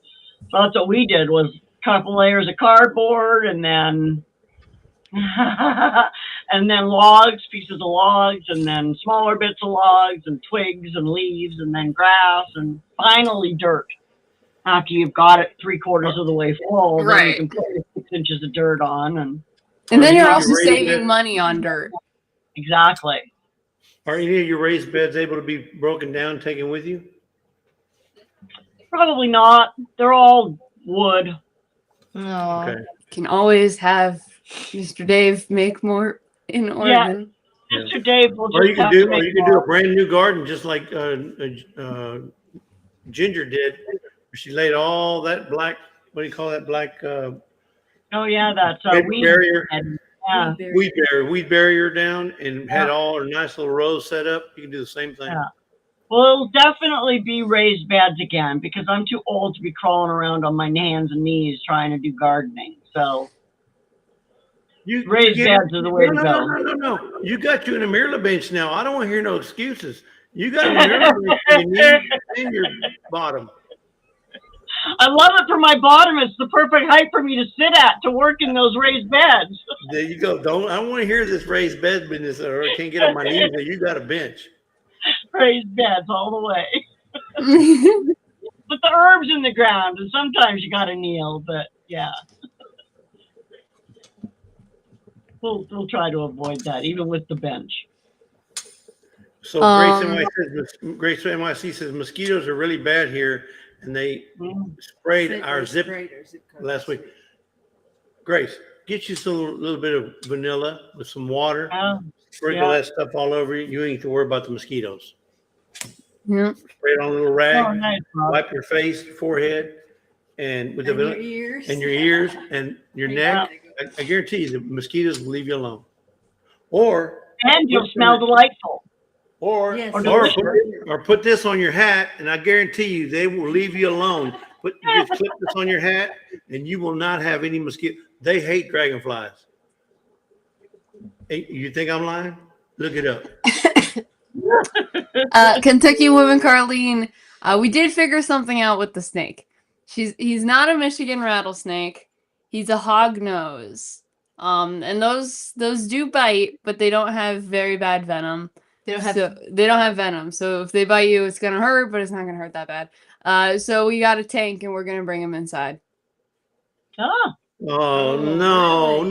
So that's what we did, was a couple layers of cardboard and then and then logs, pieces of logs, and then smaller bits of logs and twigs and leaves, and then grass, and finally dirt. After you've got it 3/4 of the way full, then you Right. can put 6 inches of dirt on, and And then you you're need also to raise saving it. money on dirt. exactly. Are any of your raised beds able to be broken down, taken with you? Probably not. They're all wood. No. Okay. Can always have Mr. Dave make more in Oregon. Yeah. Mr. Dave will Or just you can have do, to make a brand new garden, just like Ginger did. She laid all that black. What do you call that black Oh yeah, that's weed barrier? Yeah. Weed barrier down, and had all her nice little rows set up. You can do the same thing. Yeah. Well, it'll definitely be raised beds again, because I'm too old to be crawling around on my hands and knees trying to do gardening. So raised beds are the way to go. No. You got you an Amirla bench now. I don't want to hear no excuses. You got an Amirla bench for your knees and your bottom. I love it for my bottom. It's the perfect height for me to sit at to work in those raised beds. There you go. I don't want to hear this raised bed business, or I can't get on my knees. You got a bench. Raised beds all the way. Put the herbs in the ground, and sometimes you gotta kneel, but yeah. We'll try to avoid that, even with the bench. So Grace NYC says mosquitoes are really bad here, and they sprayed our zip last week. Grace, get you some little bit of vanilla with some water. Sprinkle that stuff all over you. You ain't need to worry about the mosquitoes. Yeah. Spray it on a little rag. Oh, nice, Wipe your face, your forehead, and with the And your vanilla, ears. and your ears and your neck. I guarantee you, the mosquitoes will leave you alone. Or And you'll smell delightful. Or Yes. or put this on your hat, and I guarantee you they will leave you alone. You just clip this on your hat, and you will not have any mosquito. They hate dragonflies. Hey, you think I'm lying? Look it up. Kentucky woman Carlene, we did figure something out with the snake. He's not a Michigan rattlesnake. He's a hognose. And those do bite, but they don't have very bad venom. They don't have venom. So if they bite you, it's gonna hurt, but it's not gonna hurt that bad. So we got a tank, and we're gonna bring him inside. Ah, Oh no!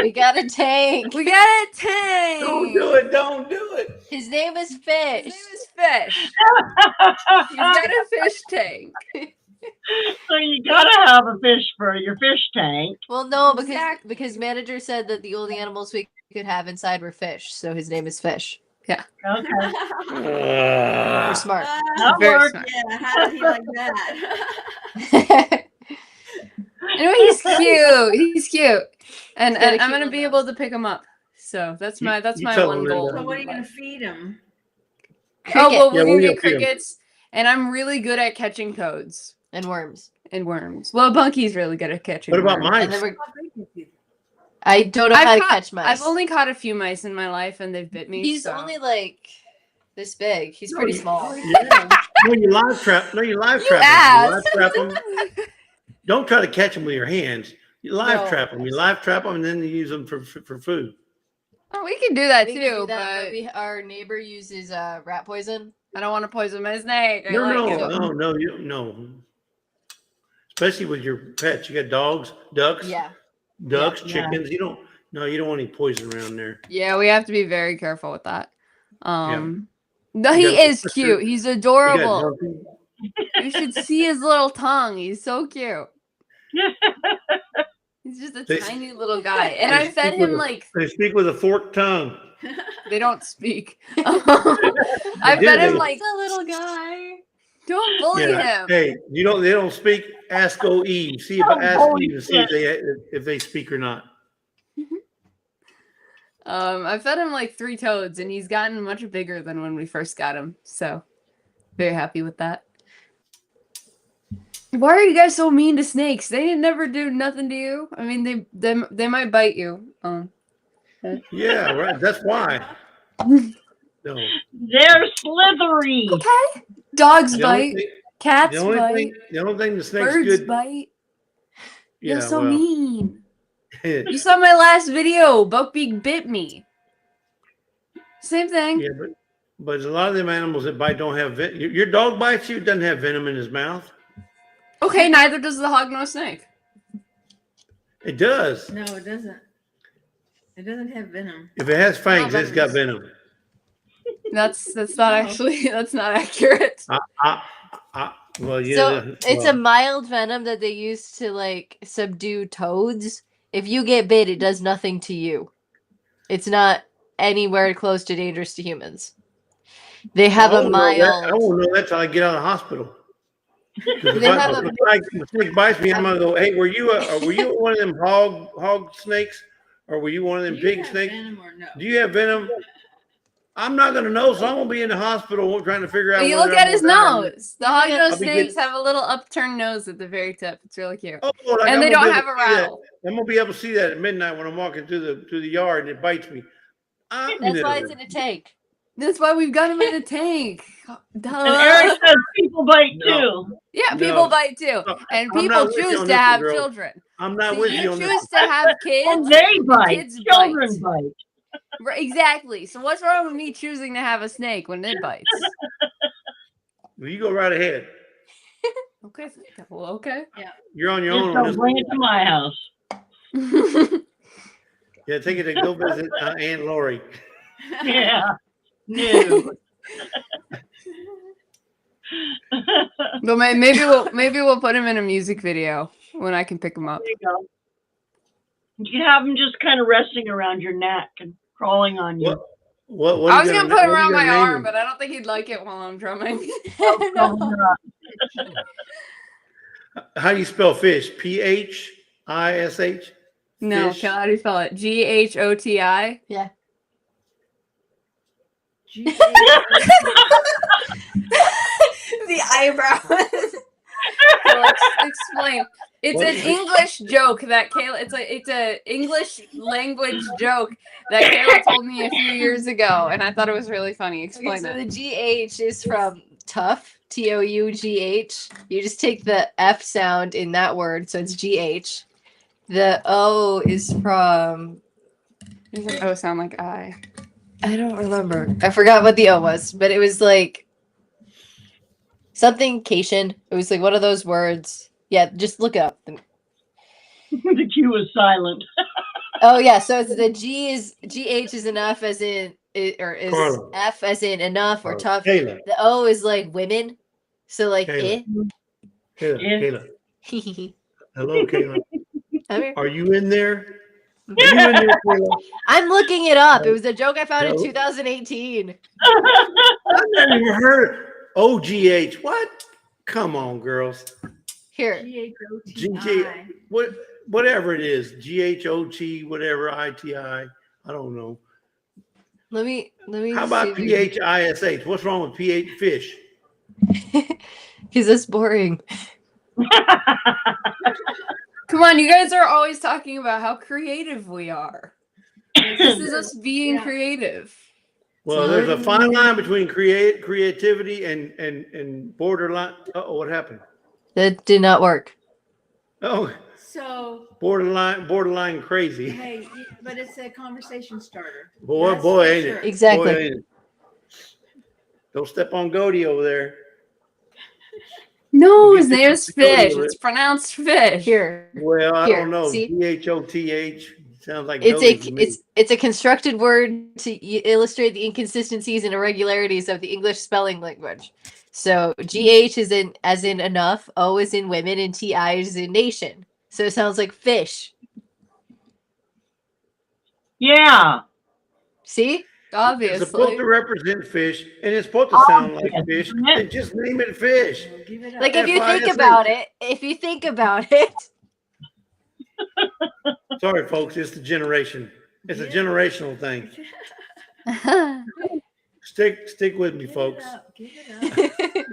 We got a tank. We got a tank. Don't do it! Don't do it! His name is Fish. His name is Fish. He's got a fish tank. so you gotta have a fish for your fish tank. Well, no, because Exactly. because manager said that the only animals we could have inside were fish, so his name is Fish. Okay. We're smart. That Very works. smart. Yeah, how did he like that? Anyway, he's cute. He's cute, and He's got a I'm cute gonna little be nose. able to pick him up. So that's my you my tell one him, goal. Linda. So what are you gonna feed him? Oh well, Yeah, we're we'll gonna get get 'em. crickets, and I'm really good at catching toads And worms. and worms. Well, Bunky's really good at catching. What about worms. And mice? then I don't know how to catch mice. I've only caught a few mice in my life, and they've bit me. He's so. only like this big. He's pretty small. Yeah. When you live trap, no, you live trap them. You live trap them. Don't try to catch them with your hands. You live No. trap them. You live trap them, and then you use them for food. Oh, we can do that We too, can do that, but our neighbor uses rat poison. I don't want to poison my snake. I No, like it. no. Especially with your pets, you got dogs, ducks, Yeah. ducks, Yeah. chickens. You don't want any poison around there. Yeah, we have to be very careful with that. No, You he got a is filter. cute. He's You got adorable. grumpy. You should see his little tongue. He's so cute. He's just a They- tiny little guy. And They I fed speak with him a- like They speak with a forked tongue. they don't speak. I do, fed him they- like a little guy. don't bully him. Hey, they don't speak. Ask Eve. See if Oh, ask holy Eve and see if they speak or not. I fed him like 3 toads, and he's gotten much bigger than when we first got him. So, very happy with that. Why are you guys so mean to snakes? They never do nothing to you. I mean, they might bite you. Yeah, right. That's why. No. They're slithery. Okay. Dogs The only bite. thing- Cats The only bite. thing the snake's Birds good. bite. Yeah, You're so well, mean. You saw my last video. Buckbeak bit me. Same thing. yeah, but a lot of them animals that bite don't have venom. Your dog bites you, doesn't have venom in his mouth. Okay, neither does the hognose snake. It does. No, it doesn't. It doesn't have venom. If it has fangs, Not it's got venomous. venom. That's not actually that's not accurate. Well, yeah. So it's well, a mild venom that they use to like subdue toads. If you get bit, it does nothing to you. It's not anywhere close to dangerous to humans. They have I a won't know that. I mild. won't know that till I get out of the hospital. 'Cause They have a- if a snake bites me, I'm gonna go. Hey, were you one of them hog snakes, or were you one of them Do you pig have snakes? venom or no? Do you have venom? I'm not gonna know, so I'm gonna be in the hospital trying to figure out. But you whether look I'm at his gonna die or not. nose. The hognose I'll be snakes getting- have a little upturned nose at the very tip. It's really cute. Oh, like And I'm they gonna don't be have able a to see that. rattle. I'm gonna be able to see that at midnight when I'm walking through the yard and it bites me. That's why it's in a tank. That's why we've got him in a tank. Duh. And Eric says people bite No. too. Yeah, No. people bite too. No, And I'm people not with you choose on to this, have girl. children. I'm not See, with you you on choose this. to have And kids. they bite. Kids Children bite. bite. Right, exactly. So what's wrong with me choosing to have a snake when it bites? Well, you go right ahead. Okay. Well, okay. You're on your Just own on don't this. bring it to my house. Yeah, take it to go visit Aunt Lorrie. Yeah. No. But maybe we'll put him in a music video when I can pick him up. There you go. You can have them just kind of resting around your neck and crawling on you. What I was gonna put him around my arm, name but I don't think he'd like it while I'm drumming. Crawling around. How do you spell fish? Phish? No, Fish? how do you spell it? GHOTI. The eyebrows. Well, explain. It's What? an English joke that Kayla. It's a English language joke that Kayla told me a few years ago, and I thought it was really funny. Explain Okay, so it. the GH is from tough, TOUGH. You just take the F sound in that word, so it's GH. The O is from, Does an O sound like I? I don't remember. I forgot what the O was, but it was like something Cation. It was like one of those words. Yeah, just look it up. The Q was silent. Oh yeah, so it's the G is GH is enough as in or is Carla. F as in enough or tough. Kayla. The O is like women. So like Kayla. Yeah. Kayla. eh. Hello, Kayla. I'm here. Are you in there? Are you in there, Kayla? I'm looking it up. It was a joke I found in No. 2018. I've never even heard OGH. What? Come on, girls. Here. GHOTI. Whatever it is, GHOT, whatever ITI. I don't know. Let me How about PHISH? What's wrong with PH fish? Because that's boring. Come on, you guys are always talking about how creative we are. This is us being Yeah. creative. Well, there's a fine line between creativity and borderline. Oh, what happened? That did not work. Oh, So, borderline crazy. hey, but it's a conversation starter. Boy, That's boy, for ain't sure. it? Exactly. Boy, ain't it? Don't step on Goldie over there. No, We'll his get name is to go Fish. to it. It's pronounced Fish. Here. Well, I Here, don't know. see? GHOTH, Sounds like It's Dodie to me. it's a constructed word to illustrate the inconsistencies and irregularities of the English spelling language. So GH is in as in enough, O is in women, and TI is in nation. So it sounds like fish. Yeah. See? It's supposed to Obviously. represent fish, and it's supposed to sound like fish. Then just name it fish. Give it up. Like if you think FISH. about it, Sorry, folks, it's the generation. It's a generational thing. Stick with me, Give folks. it up. Give it up.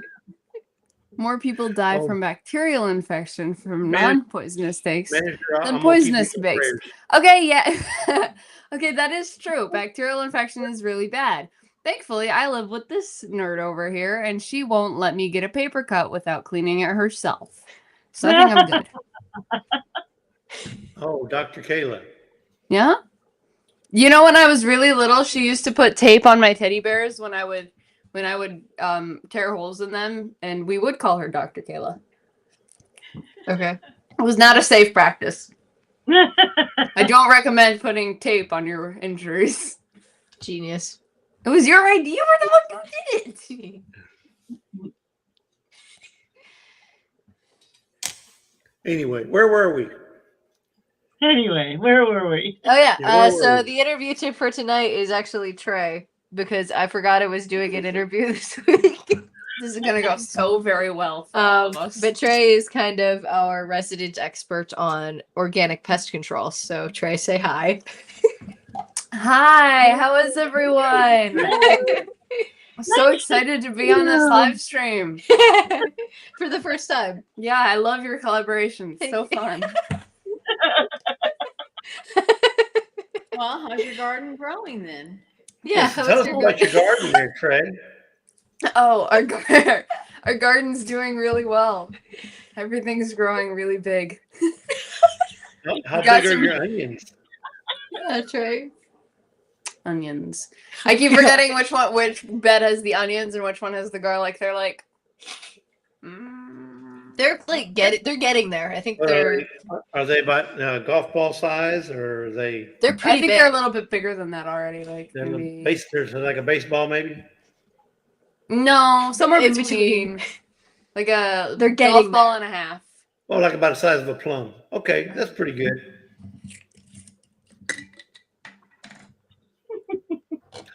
More people die Oh. from bacterial infection from Man- non-poisonous steaks Manager, than I'm gonna keep you poisonous in bakes. prayers. Okay, yeah. Okay, that is true. Bacterial infection is really bad. Thankfully, I live with this nerd over here, and she won't let me get a paper cut without cleaning it herself. So I think I'm good. Oh, Dr. Kayla. Yeah? You know, when I was really little, she used to put tape on my teddy bears when I would tear holes in them, and we would call her Dr. Kayla. okay. It was not a safe practice. I don't recommend putting tape on your injuries. Genius. It was your idea. You were the one who did it. Anyway, where were we? Anyway, where were we? Oh yeah. Yeah, where were So we? the interview tip for tonight is actually Trey because I forgot I was doing an interview this week. This is gonna go so very well for all of us. But Trey is kind of our resident expert on organic pest control. So Trey, say hi. Hi, how is everyone? I'm so excited to be on this live stream. For the first time. Yeah, I love your collaboration. It's so fun. Well, how's your garden growing then? Yeah. Yes, tell us about your garden there, Trey. Oh, our garden's doing really well. Everything's growing really big. How Got big are some- your onions? Yeah, Trey. Onions. I keep forgetting which bed has the onions and which one has the garlic. They're like, They're like they're getting there. I think Are they about golf ball size, or are they? they're I pretty think big. they're a little bit bigger than that already. Like They're maybe... there's like a baseball, maybe. No, somewhere In between. Like a They're golf getting ball there. and a half. Oh, like about the size of a plum. Okay, that's pretty good.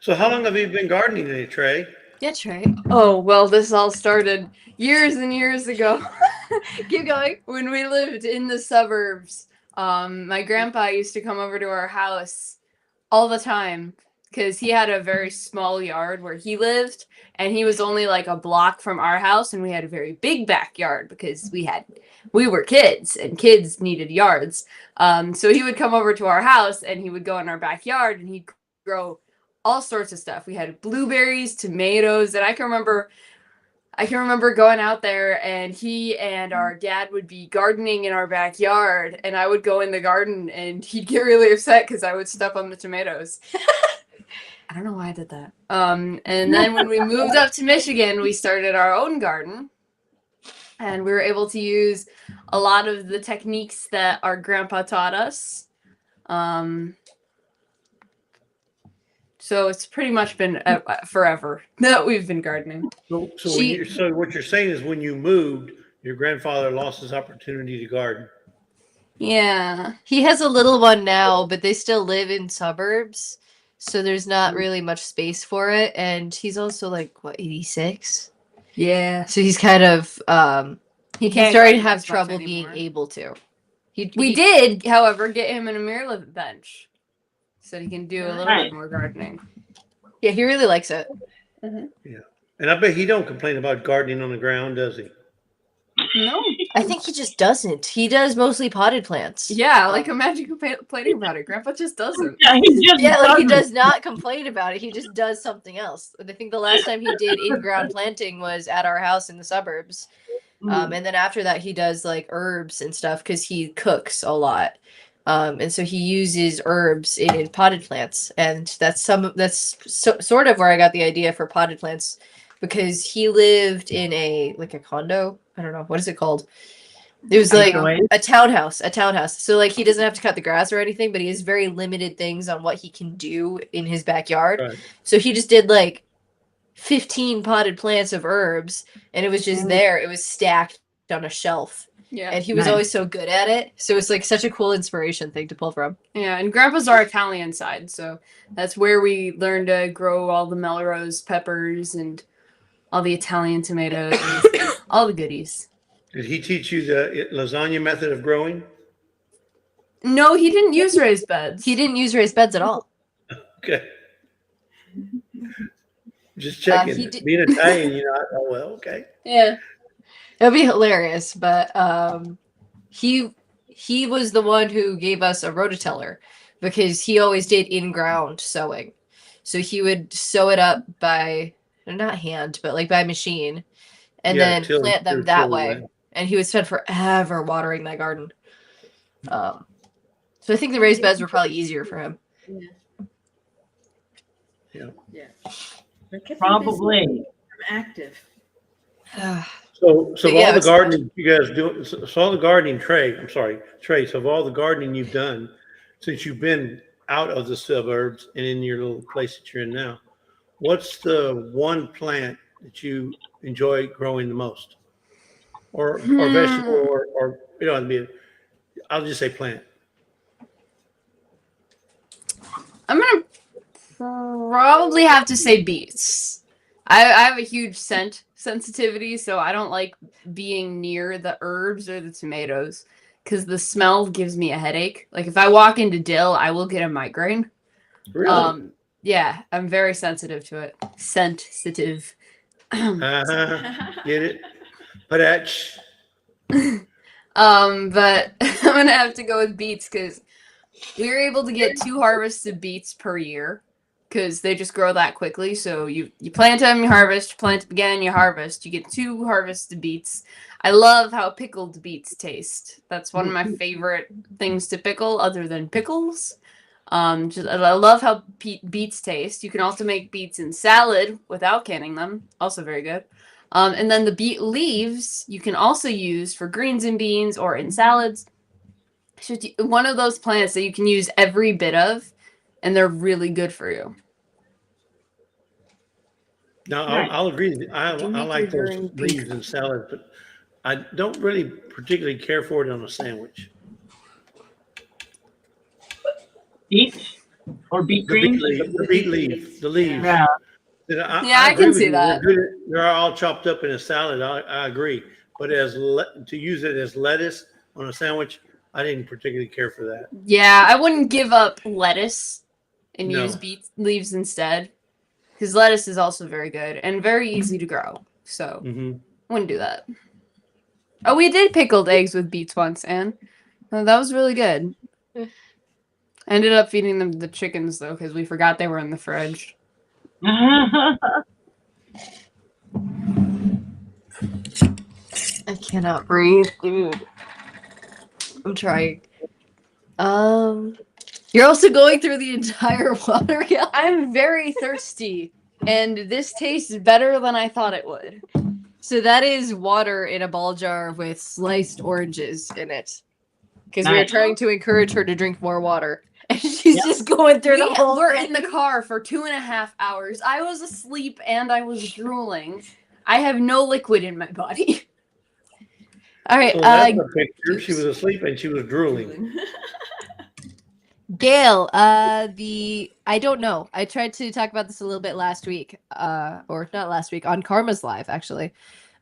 So, how long have you been gardening, there, Trey? Yeah, Trey. Oh, well, this all started years and years ago. Keep going. When we lived in the suburbs, my grandpa used to come over to our house all the time because he had a very small yard where he lived, and he was only like a block from our house, and we had a very big backyard because we were kids, and kids needed yards. So he would come over to our house, and he would go in our backyard, and he'd grow all sorts of stuff. We had blueberries, tomatoes, and I can remember going out there, and he and our dad would be gardening in our backyard, and I would go in the garden, and he'd get really upset because I would step on the tomatoes. I don't know why I did that. And then when we moved up to Michigan, we started our own garden, and we were able to use a lot of the techniques that our grandpa taught us. So it's pretty much been forever that we've been gardening. So what you're saying is, when you moved, your grandfather lost his opportunity to garden. Yeah. He has a little one now, but they still live in suburbs. So there's not really much space for it. And he's also like, what, 86? Yeah. So he's kind of, He he's can't starting to garden have as much trouble being anymore. able to. We did, however, get him an Amirla bench so he can do a little Nice. bit more gardening. Yeah, he really likes it. And I bet he don't complain about gardening on the ground, does he? No. I think he just doesn't. He does mostly potted plants. Yeah, like imagine complaining about it. Grandpa just doesn't. Yeah, he just Yeah, like he doesn't. does not complain about it. He just does something else. I think the last time he did in-ground planting was at our house in the suburbs. And then after that, he does like herbs and stuff because he cooks a lot. And so he uses herbs in potted plants. And that's sort of where I got the idea for potted plants, because he lived in a condo. I don't know. What is it called? It was like HOA? a townhouse. So like he doesn't have to cut the grass or anything, but he has very limited things on what he can do in his backyard. Right. So he just did like 15 potted plants of herbs, and it was just there. It was stacked on a shelf. Yeah. And he was Nice. always so good at it. So it's like such a cool inspiration thing to pull from. Yeah, and Grandpa's our Italian side, so that's where we learned to grow all the Melrose peppers and all the Italian tomatoes, and all the goodies. Did he teach you the lasagna method of growing? No, he didn't use raised beds. He didn't use raised beds at all. Okay. Just checking. he did- Being Italian, oh, well, okay. Yeah. It'd be hilarious, but he was the one who gave us a rototiller because he always did in-ground sowing. So he would sow it up by not hand, but like by machine, and then plant them that way. And he would spend forever watering that garden. So I think the raised beds were probably easier for him. Yeah. But kept him busy, Probably. kept him active. So But of yeah, all the it's- gardening you guys do, so all the gardening, Trey, so of all the gardening you've done since you've been out of the suburbs and in your little place that you're in now, what's the one plant that you enjoy growing the most? Or vegetable or I'll just say plant. I'm gonna probably have to say beets. I have a huge scent sensitivity, so I don't like being near the herbs or the tomatoes because the smell gives me a headache. Like if I walk into dill, I will get a migraine. Really? Yeah, I'm very sensitive to it. Sensitive. Get it? Patach. But I'm gonna have to go with beets because we were able to get 2 harvests of beets per year because they just grow that quickly. So you plant them, you harvest, plant them again, you harvest. You get 2 harvests of beets. I love how pickled beets taste. That's one of my favorite things to pickle, other than pickles. I love how beets taste. You can also make beets in salad without canning them. Also very good. And then the beet leaves you can also use for greens and beans or in salads. So it's one of those plants that you can use every bit of, and they're really good for you. No, Right. I'll agree. I Do make like your those green leaves pink. in salad, but I don't really particularly care for it on a sandwich. Beets or beet The beet greens? leaf, the beet leaf, the leaves. Yeah. I agree can with see you. that. They're all chopped up in a salad. I agree. But to use it as lettuce on a sandwich, I didn't particularly care for that. Yeah, I wouldn't give up lettuce and No. use beet leaves instead. Because lettuce is also very good and very easy to grow. So Mm-hmm. wouldn't do that. Oh, we did pickled eggs with beets once, Anne. That was really good. I ended up feeding them to the chickens though, because we forgot they were in the fridge. I cannot breathe, dude. I'm trying. You're also going through the entire water gallon. I'm very thirsty, and this tastes better than I thought it would. So that is water in a ball jar with sliced oranges in it. Because we are Nice. trying to encourage her to drink more water. And she's just going through the whole We're thing. in the car for 2.5 hours. I was asleep and I was drooling. I have no liquid in my body. All right, So that's a picture. She was asleep and she was drooling. Gail, I don't know. I tried to talk about this a little bit last week, or not last week, on Karma's Live, actually.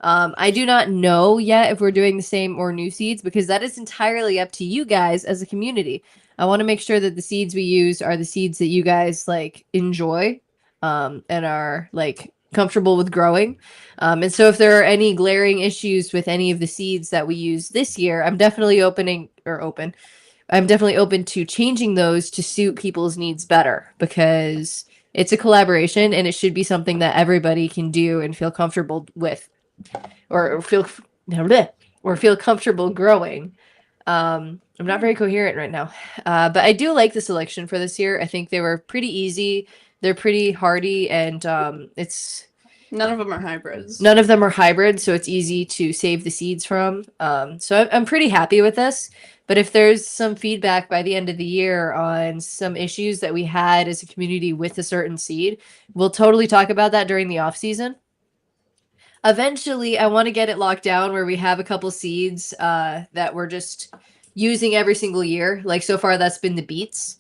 I do not know yet if we're doing the same or new seeds because that is entirely up to you guys as a community. I want to make sure that the seeds we use are the seeds that you guys like enjoy, and are like comfortable with growing. And so if there are any glaring issues with any of the seeds that we use this year, I'm definitely open to changing those to suit people's needs better because it's a collaboration and it should be something that everybody can do and feel comfortable with or feel comfortable growing. I'm not very coherent right now, but I do like the selection for this year. I think they were pretty easy. They're pretty hardy and it's None of them are hybrids. None of them are hybrid, so it's easy to save the seeds from. So I'm pretty happy with this. But if there's some feedback by the end of the year on some issues that we had as a community with a certain seed, we'll totally talk about that during the off season. Eventually, I want to get it locked down where we have a couple seeds that we're just using every single year. Like so far, that's been the beets,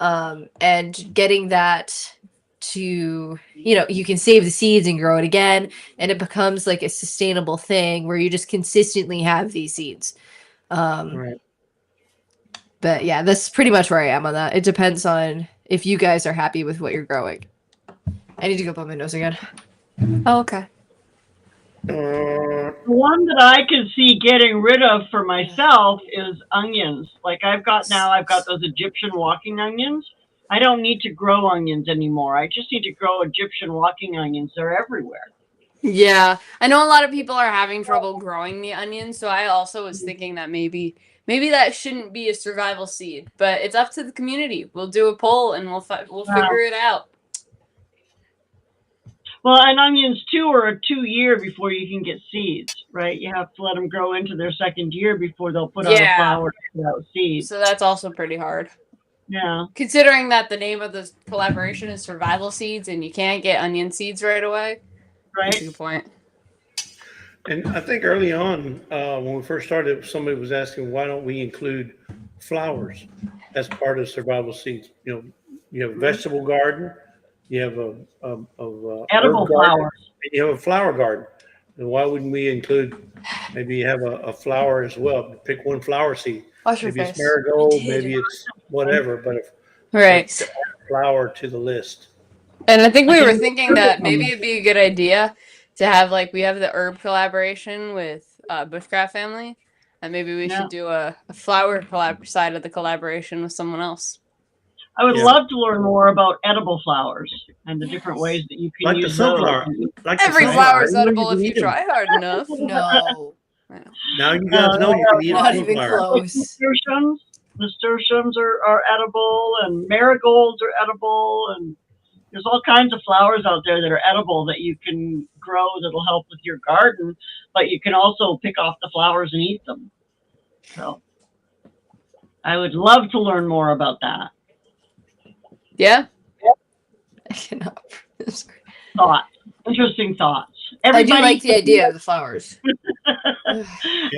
and getting that to, you can save the seeds and grow it again, and it becomes like a sustainable thing where you just consistently have these seeds. Right. But yeah, that's pretty much where I am on that. It depends on if you guys are happy with what you're growing. I need to go blow my nose again. Oh, okay. The one that I could see getting rid of for myself is onions. Like I've got those Egyptian walking onions. I don't need to grow onions anymore. I just need to grow Egyptian walking onions. They're everywhere. Yeah, I know a lot of people are having trouble growing the onions, so I also was thinking that maybe that shouldn't be a survival seed, but it's up to the community. We'll do a poll and we'll figure it out. Well, and onions too are a 2-year before you can get seeds, right? You have to let them grow into their 2nd year before they'll put out a flower without seeds. So that's also pretty hard. Yeah. Considering that the name of the collaboration is Survival Seeds and you can't get onion seeds right away. Right. That's a good point. And I think early on, when we first started, somebody was asking, why don't we include flowers as part of survival seeds? You have a vegetable garden, you have a edible flowers, and you have a flower garden. And why wouldn't we include, maybe you have a flower as well? Pick one flower seed. Wash your Maybe face. it's marigold, maybe it's whatever, but if Right. to add a flower to the list. And I think we were thinking that maybe it'd be a good idea to have, like, we have the herb collaboration with Bushcraft Family, and maybe we should do a flower side of the collaboration with someone else. I would love to learn more about edible flowers and the different ways that you can Like the use sunflower. those. Like the Every sunflower. flower is You know edible you if can you eat them. try hard enough. No, Now you guys know you can eat not a even sunflower. close. Nasturtiums are edible, and marigolds are edible, and there's all kinds of flowers out there that are edible that you can grow that'll help with your garden, but you can also pick off the flowers and eat them. So I would love to learn more about that. Yeah. I cannot. Interesting thoughts. I do like the idea of the flowers.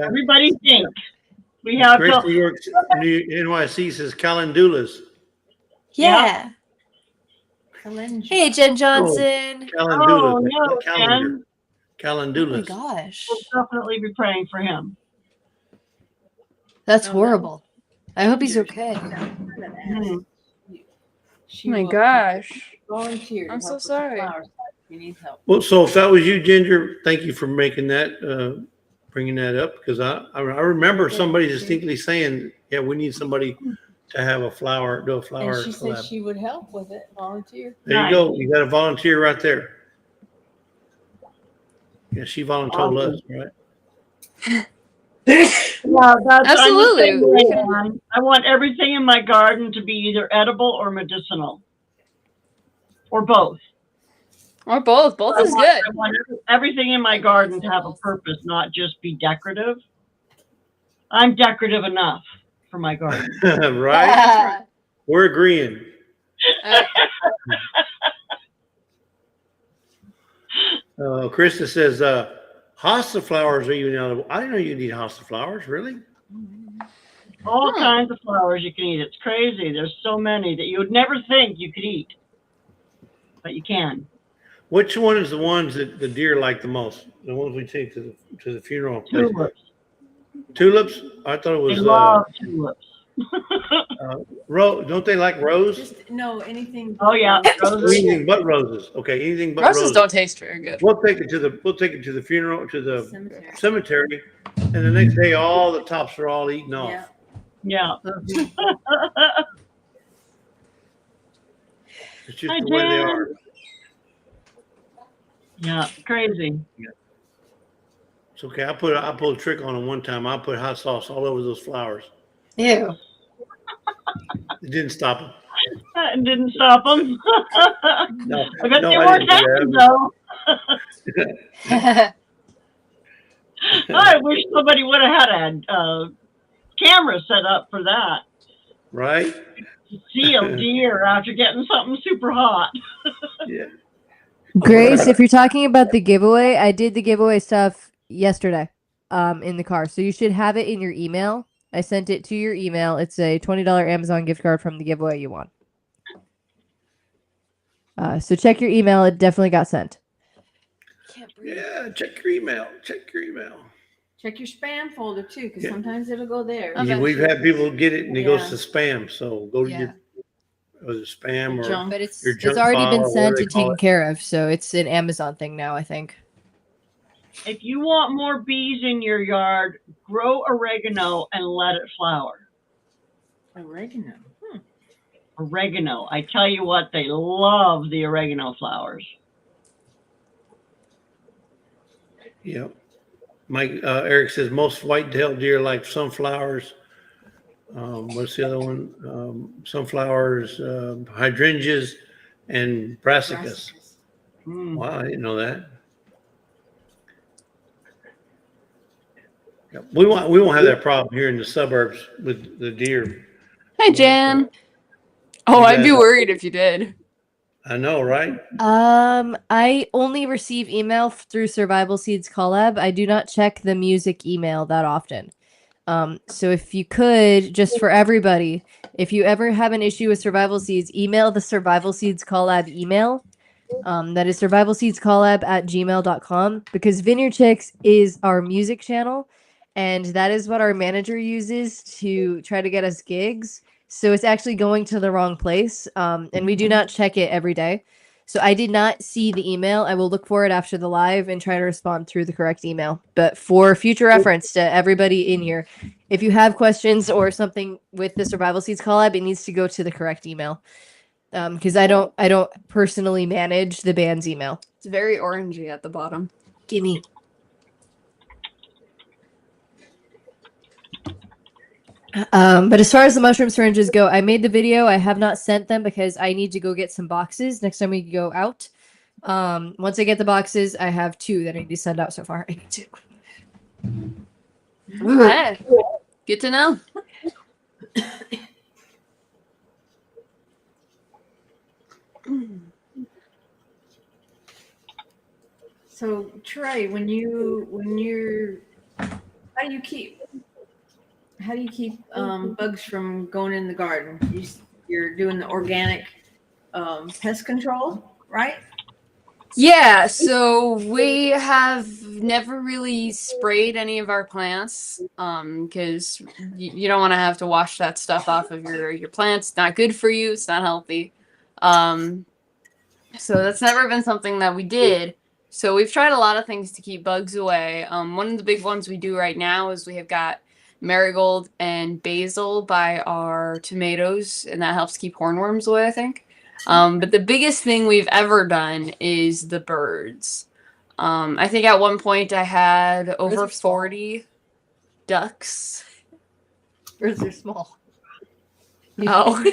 Everybody think. We have Grace New York, NYC says calendulas. Yeah. Calendula. Hey, Jen Johnson. Calendulas. Oh, no, calendar. Jen. Oh my Calendulas. gosh. We'll definitely be praying for him. That's Oh, horrible. I hope he's okay. Mhm. She Oh my will gosh. volunteer to I'm help so with the sorry. flowers if you need help. Well, so if that was you, Ginger, thank you for making that, bringing that up, because I remember somebody distinctly saying, yeah, we need somebody to have do a flower And she said collab. she would help with it, volunteer. There you go. You got a volunteer right there. Yeah, she voluntold us, right? Yeah, Absolutely. I'm the same way. I want everything in my garden to be either edible or medicinal, or both. Or both. Both is good. I want everything in my garden to have a purpose, not just be decorative. I'm decorative enough for my garden. Right? We're agreeing. Krista says, hosta flowers are even edible. I didn't know you need hosta flowers, really? All kinds of flowers you can eat. It's crazy. There's so many that you would never think you could eat, but you can. Which one is the ones that the deer like the most? The ones we take to the funeral? Tulips. Tulips? I thought it They was love tulips. rose. Don't they like rose? Just no anything. Oh yeah, roses. Anything but roses. Okay, anything but Roses roses. don't taste very good. We'll take it to the funeral, to the Cemetery. cemetery, and the next day all the tops are all eaten off. Yeah. Yeah. It's just Hi, the way they Jen. are. Yeah, crazy. It's okay. I pulled a trick on them one time. I put hot sauce all over those flowers. Ew. It didn't stop them. That didn't stop them. No, I bet no, they I weren't didn't do happy that. though. I wish somebody would have had a camera set up for that. Right? To see a deer after getting something super hot. Yeah. Grace, if you're talking about the giveaway, I did the giveaway stuff yesterday in the car. So you should have it in your email. I sent it to your email. It's a $20 Amazon gift card from the giveaway you won. So check your email. It definitely got sent. Yeah, check your email. Check your email. Check your spam folder too, because Yeah. sometimes it'll go there. Okay. We've had people get it and it goes Yeah. to spam. So go to Yeah. your was it spam or Junk. But it's your junk already file been or sent whatever they and call taken it. care of. So it's an Amazon thing now, I think. If you want more bees in your yard, grow oregano and let it flower. Oregano. Oregano. I tell you what, they love the oregano flowers. Yep. Mike Eric says most white-tailed deer like sunflowers. What's the other one? Sunflowers, hydrangeas, and brassicas. Mm. Wow, I didn't know that. Yep. We won't have that problem here in the suburbs with the deer. Hi, Jan. Oh, You I'd be guys- worried if you did. I know, right? I only receive email through Survival Seeds Collab. I do not check the music email that often. So if you could, just for everybody, if you ever have an issue with Survival Seeds, email the Survival Seeds Collab email. That is survivalseedscollab@gmail.com, because Vineyard Chicks is our music channel, and that is what our manager uses to try to get us gigs. So it's actually going to the wrong place, and we do not check it every day. So I did not see the email. I will look for it after the live and try to respond through the correct email. But for future reference to everybody in here, if you have questions or something with the Survival Seeds collab, it needs to go to the correct email. Because I don't personally manage the band's email. It's very orangey at the bottom. Gimme. But as far as the mushroom syringes go, I made the video. I have not sent them because I need to go get some boxes next time we go out. Once I get the boxes, I have 2 that I need to send out so far. I need 2. Hey, good to know. So Trey, how do you keep bugs from going in the garden? You're doing the organic pest control, right? Yeah, so we have never really sprayed any of our plants because you don't want to have to wash that stuff off of your plants. It's not good for you. It's not healthy. So that's never been something that we did. So we've tried a lot of things to keep bugs away. One of the big ones we do right now is we have got marigold and basil by our tomatoes, and that helps keep hornworms away, I think. But the biggest thing we've ever done is the birds. I think at one point I had over 40 ducks. Birds are small. Oh.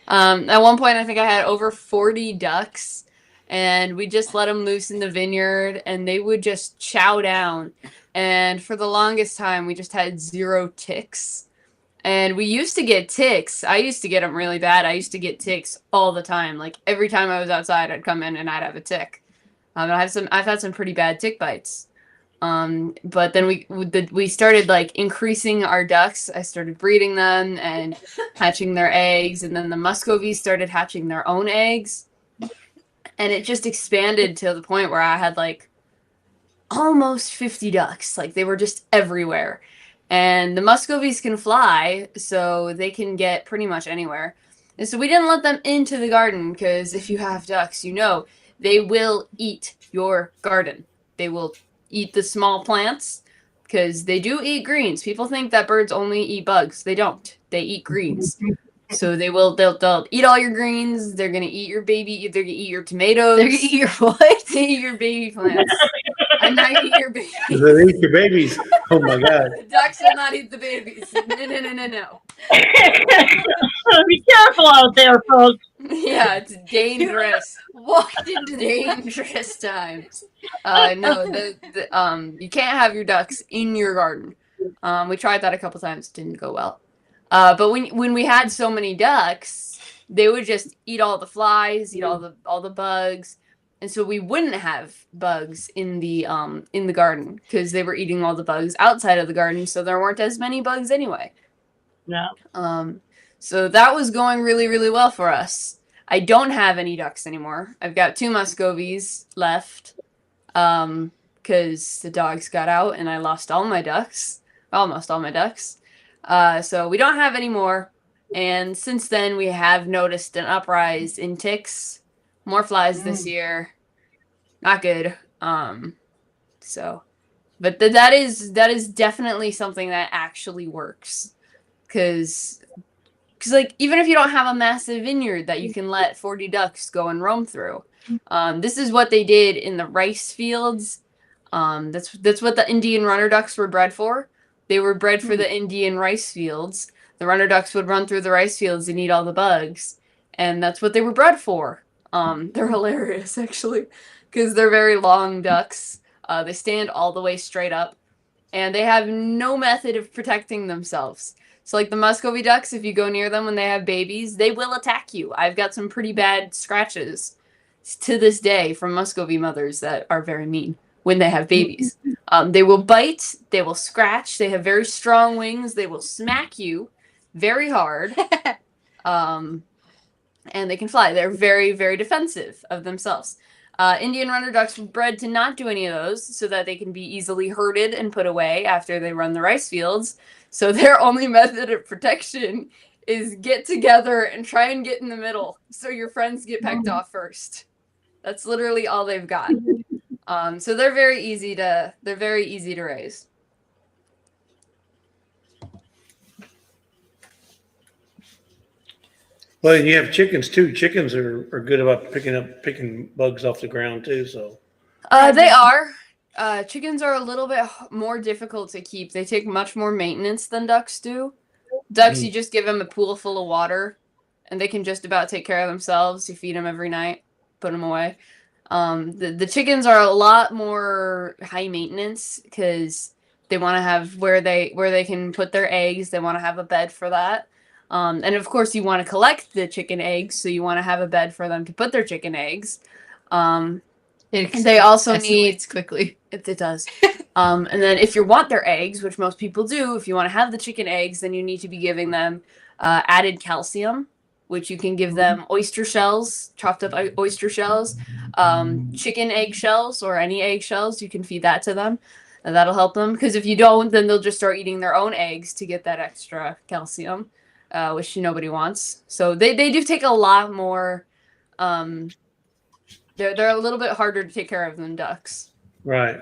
At one point I think I had over 40 ducks, and we just let them loose in the vineyard and they would just chow down. And for the longest time we just had 0 ticks. And we used to get ticks. I used to get them really bad. I used to get ticks all the time. Like every time I was outside, I'd come in and I'd have a tick. I've had some pretty bad tick bites. But then we started like increasing our ducks. I started breeding them and hatching their eggs, and then the Muscovies started hatching their own eggs. And it just expanded to the point where I had like almost 50 ducks. Like they were just everywhere. And the Muscovies can fly, so they can get pretty much anywhere. And so we didn't let them into the garden because if you have ducks, you know, they will eat your garden. They will eat the small plants because they do eat greens. People think that birds only eat bugs. They don't. They eat greens. So they'll eat all your greens. They're gonna eat your baby. They're gonna eat your tomatoes. They're gonna eat your what? They eat your baby plants. I'm not eat your babies. They eat your babies. Oh my God. The ducks will not eat the babies. No. Be careful out there, folks. Yeah, it's dangerous. Walked into Dangerous times. No, you can't have your ducks in your garden. We tried that a couple times, didn't go well. But when we had so many ducks, they would just eat all the flies, eat all the bugs, and so we wouldn't have bugs in the garden because they were eating all the bugs outside of the garden, so there weren't as many bugs anyway. Yeah. So that was going really, really well for us. I don't have any ducks anymore. I've got 2 Muscovies left, because the dogs got out and I lost all my ducks, almost all my ducks. So we don't have any more. And since then, we have noticed an uprise in ticks, more flies this year. Not good. But that is definitely something that actually works, because like, even if you don't have a massive vineyard that you can let 40 ducks go and roam through, this is what they did in the rice fields. That's what the Indian runner ducks were bred for. They were bred for the Indian rice fields. The runner ducks would run through the rice fields and eat all the bugs, and that's what they were bred for. They're hilarious, actually, because they're very long ducks. They stand all the way straight up, and they have no method of protecting themselves. So, like the Muscovy ducks, if you go near them when they have babies, they will attack you. I've got some pretty bad scratches to this day from Muscovy mothers that are very mean when they have babies. They will bite, they will scratch, they have very strong wings, they will smack you very hard, and they can fly. They're very, very defensive of themselves. Indian runner ducks were bred to not do any of those so that they can be easily herded and put away after they run the rice fields. So their only method of protection is get together and try and get in the middle so your friends get pecked off first. That's literally all they've got. So they're very easy to raise. Well, you have chickens too. Chickens are good about picking bugs off the ground too. So They are. Chickens are a little bit more difficult to keep. They take much more maintenance than ducks do. Ducks, you just give them a pool full of water, and they can just about take care of themselves. You feed them every night, put them away. The chickens are a lot more high maintenance because they want to have where they can put their eggs. They want to have a bed for that. And of course, you want to collect the chicken eggs, so you want to have a bed for them to put their chicken eggs. They also need quickly. It does. And then if you want their eggs, which most people do, if you want to have the chicken eggs, then you need to be giving them added calcium, which you can give them oyster shells, chopped up oyster shells, chicken egg shells, or any egg shells. You can feed that to them, and that'll help them. Because if you don't, then they'll just start eating their own eggs to get that extra calcium, which nobody wants. So they do take a lot more. They're a little bit harder to take care of than ducks. right.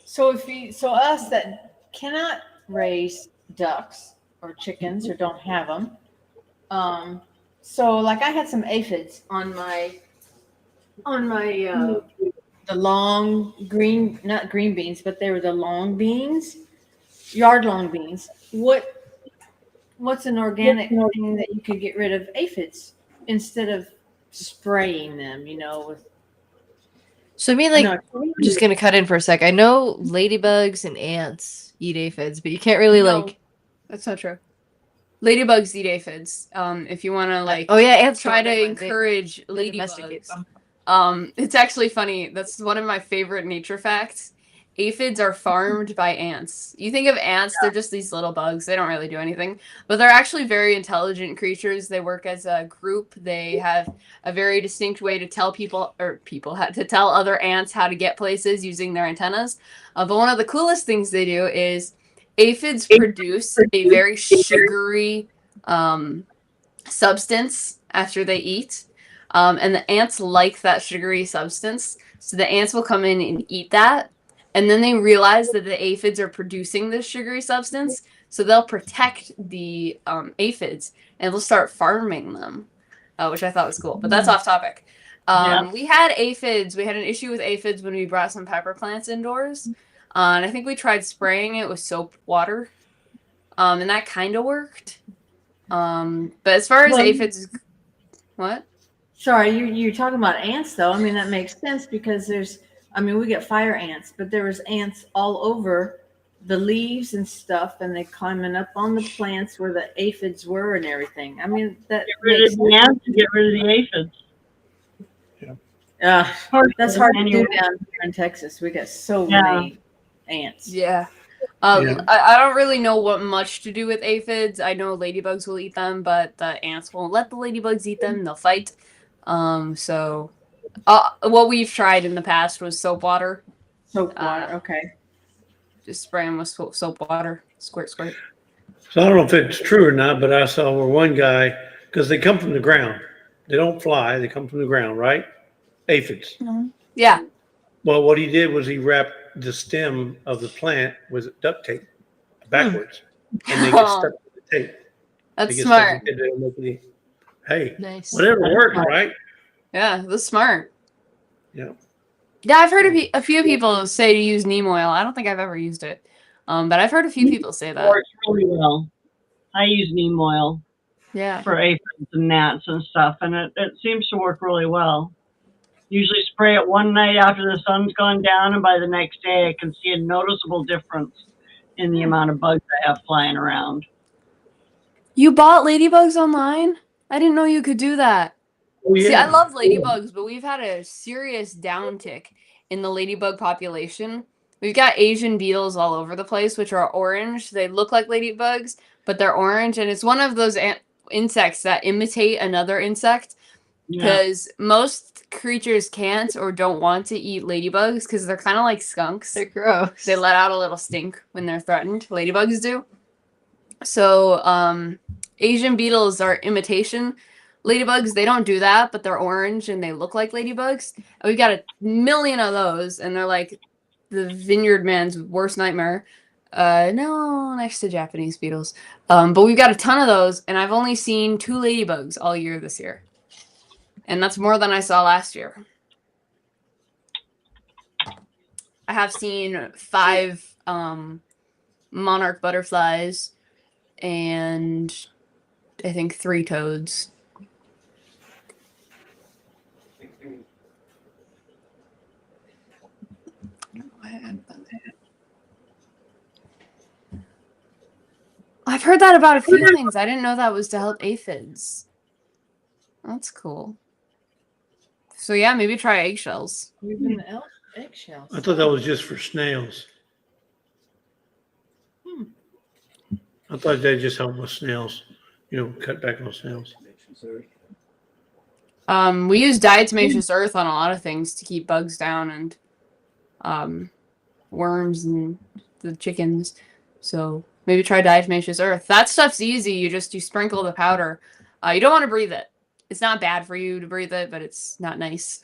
So us that cannot raise ducks or chickens or don't have them, so like I had some aphids on my the long green, not green beans, but they were the long beans, yard long beans. What's an organic thing that you could get rid of aphids instead of spraying them? With So I mean, like, I'm just gonna cut in for a sec. I know ladybugs and ants eat aphids, but you can't really No, like. that's not true. Ladybugs eat aphids. If you want to Oh yeah, ants try don't, to never mind. encourage They domesticate ladybugs. them. It's actually funny. That's one of my favorite nature facts. Aphids are farmed by ants. You think of ants, they're just these little bugs. They don't really do anything. But they're actually very intelligent creatures. They work as a group. They have a very distinct way to tell to tell other ants how to get places using their antennas. But one of the coolest things they do is aphids produce a very sugary substance after they eat. And the ants like that sugary substance. So the ants will come in and eat that. And then they realize that the aphids are producing this sugary substance. So they'll protect the aphids and they'll start farming them, which I thought was cool. But that's off topic. We had aphids. We had an issue with aphids when we brought some pepper plants indoors. And I think we tried spraying it with soap water. And that kind of worked. But as far as Well, aphids, what? Sorry, you're talking about ants though. I mean, that makes sense because we get fire ants, but there was ants all over the leaves and stuff, and they climbing up on the plants where the aphids were and everything. I mean, that Get rid makes of the ants and get rid of the aphids. that's hard to do Anyway. down here in Texas. We got so Yeah. many ants. Yeah. Yeah. I don't really know what much to do with aphids. I know ladybugs will eat them, but the ants won't let the ladybugs eat them. They'll fight. So what we've tried in the past was soap water. Soap water. Okay. Just spray them with soap water. Squirt, squirt. So I don't know if it's true or not, but I saw where one guy, because they come from the ground. They don't fly. They come from the ground, right? Aphids. Yeah. Well, what he did was he wrapped the stem of the plant with duct tape backwards, and they get stuck with the tape. They That's get smart. stuck with it, they don't make any- Hey, Nice. whatever works, right? Yeah, that's smart. Yeah. Yeah, I've heard a few people say to use neem oil. I don't think I've ever used it. But I've heard a few people say that. Works really well. I use neem oil Yeah. for aphids and gnats and stuff, and it seems to work really well. Usually spray it one night after the sun's gone down, and by the next day I can see a noticeable difference in the amount of bugs I have flying around. You bought ladybugs online? I didn't know you could do that. Oh, yeah. See, I love ladybugs, but we've had a serious downtick in the ladybug population. We've got Asian beetles all over the place, which are orange. They look like ladybugs, but they're orange, and it's one of those insects that imitate another insect. Yeah. Because most creatures can't or don't want to eat ladybugs because they're kind of like skunks. They're gross. They let out a little stink when they're threatened. Ladybugs do. So Asian beetles are imitation ladybugs. They don't do that, but they're orange and they look like ladybugs. And we've got a million of those, and they're like the vineyard man's worst nightmare. No, next to Japanese beetles. But we've got a ton of those, and I've only seen 2 ladybugs all year this year. And that's more than I saw last year. I have seen 5 monarch butterflies and I think 3 toads. I've heard that about a few things. I didn't know that was to help aphids. That's cool. So yeah, maybe try eggshells. Even the eggshells. I thought that was just for snails. I thought they just helped with snails, cut back on snails. We use diatomaceous earth on a lot of things to keep bugs down and worms and the chickens. So maybe try diatomaceous earth. That stuff's easy. You sprinkle the powder. You don't want to breathe it. It's not bad for you to breathe it, but it's not nice.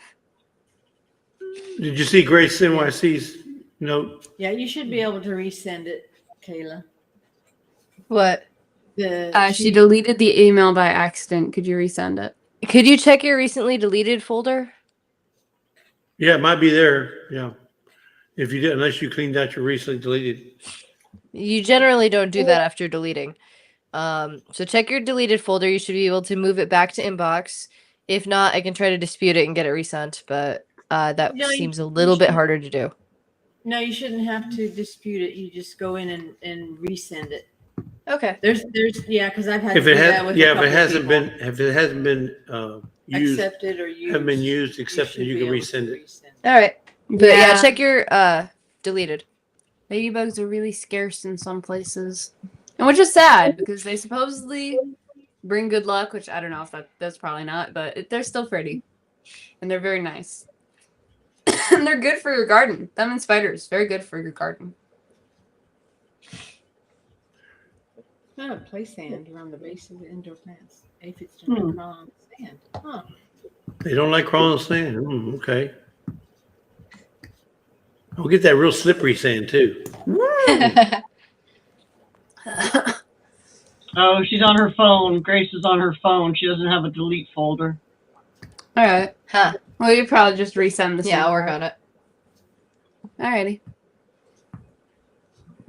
Did you see Grace NYC's note? Yeah, you should be able to resend it, Kayla. What? She deleted the email by accident. Could you resend it? Could you check your recently deleted folder? Yeah, it might be there. Yeah. If you did, unless you cleaned out your recently deleted. You generally don't do that after deleting. So check your deleted folder. You should be able to move it back to inbox. If not, I can try to dispute it and get it resent, but that seems a little bit harder to do. No, you shouldn't have to dispute it. You just go in and resend it. Okay. There's because I've had If to it do that has, with yeah, a if couple it hasn't people. been, if it hasn't been used, Accepted or used. haven't been used, accepted, should you be can able to resend it. resend All right. But Yeah. yeah, check your deleted. Ladybugs are really scarce in some places, and which is sad because they supposedly bring good luck. Which I don't know if that's probably not, but they're still pretty, and they're very nice, and they're good for your garden. Them and spiders, very good for your garden. Play sand around the base of the indoor plants. Aphids don't crawl on sand. Huh. They don't like crawling sand. Okay. I'll get that real slippery sand too. Oh, she's on her phone. Grace is on her phone. She doesn't have a delete folder. All right. Huh. Well, you probably just resend this. Yeah, I'll work on it. Alrighty.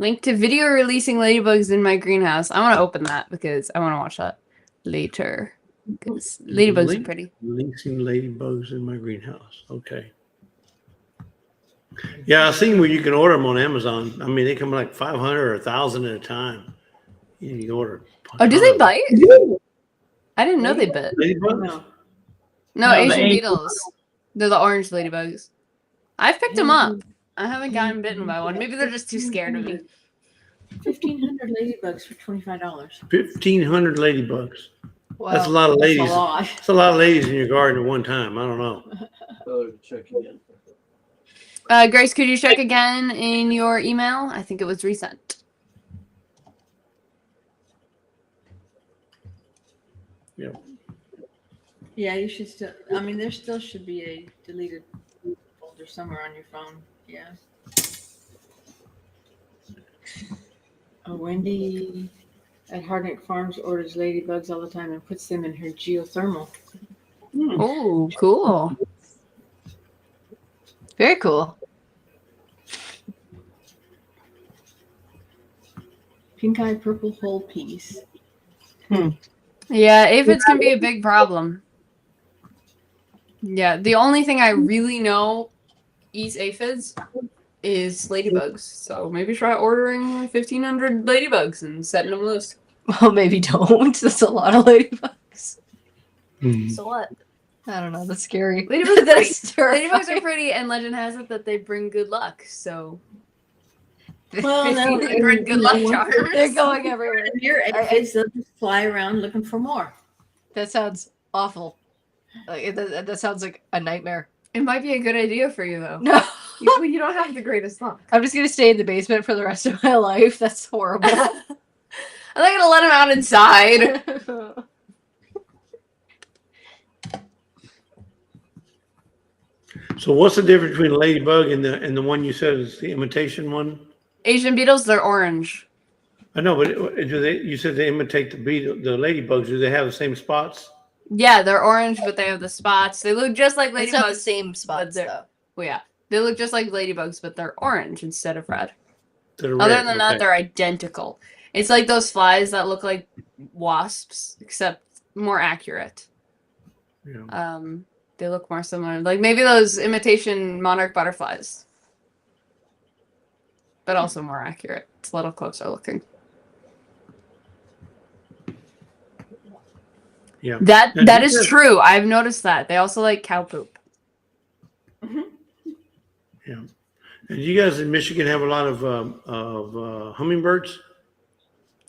Link to video releasing ladybugs in my greenhouse. I want to open that because I want to watch that. later. Because ladybugs are pretty. Leasing ladybugs in my greenhouse. Okay. Yeah, I've seen where you can order them on Amazon. I mean, they come like 500 or 1,000 at a time. You can order. Oh, do they bite? I didn't know they bit. Ladybugs? No. No, No, the Asian Asian- beetles. They're the orange ladybugs. I've picked them up. I haven't gotten bitten by one. Maybe they're just too scared of me. 1,500 ladybugs for $25. 1,500 ladybugs. Wow. That's a lot of That's ladies. a lot. That's a lot of ladies in your garden at one time. I don't know. Check again. Grace, could you check again in your email? I think it was resent. Yeah. Yeah, you should still. I mean, there still should be a deleted folder somewhere on your phone. Yeah. Oh, Wendy at Hardneck Farms orders ladybugs all the time and puts them in her geothermal. Oh, cool. Very cool. Pink eye purple whole peas. Yeah, aphids can be a big problem. Yeah, the only thing I really know eats aphids is ladybugs. So maybe try ordering 1,500 ladybugs and setting them loose. Well, maybe don't. That's a lot of ladybugs. Hmm. So what? I don't know. That's scary. Ladybugs, That's ladybugs are pretty, and legend has it that they bring good luck. So Well, no, 1,500 good luck charms. They're going everywhere. Your aphids, they'll just fly around looking for more. That sounds awful. Like, that sounds like a nightmare. It might be a good idea for you though. No, You don't have the greatest luck. I'm just gonna stay in the basement for the rest of my life. That's horrible. I'm not gonna let him out inside. So what's the difference between a ladybug and the one you said is the imitation one? Asian beetles, they're orange. I know, but do they? You said they imitate the ladybugs. Do they have the same spots? Yeah, they're orange, but they have the spots. They look just like It's not the ladybugs. same spots they're- though. Well, yeah, they look just like ladybugs, but they're orange instead of red. That are Other red? than that, Okay. they're identical. It's like those flies that look like wasps, except more accurate. Yeah. They look more similar, like maybe those imitation monarch butterflies, but also more accurate. It's a little closer looking. Yeah. That Now, that do you is guys- true. I've noticed that. They also like cow poop. Yeah. And you guys in Michigan have a lot of hummingbirds?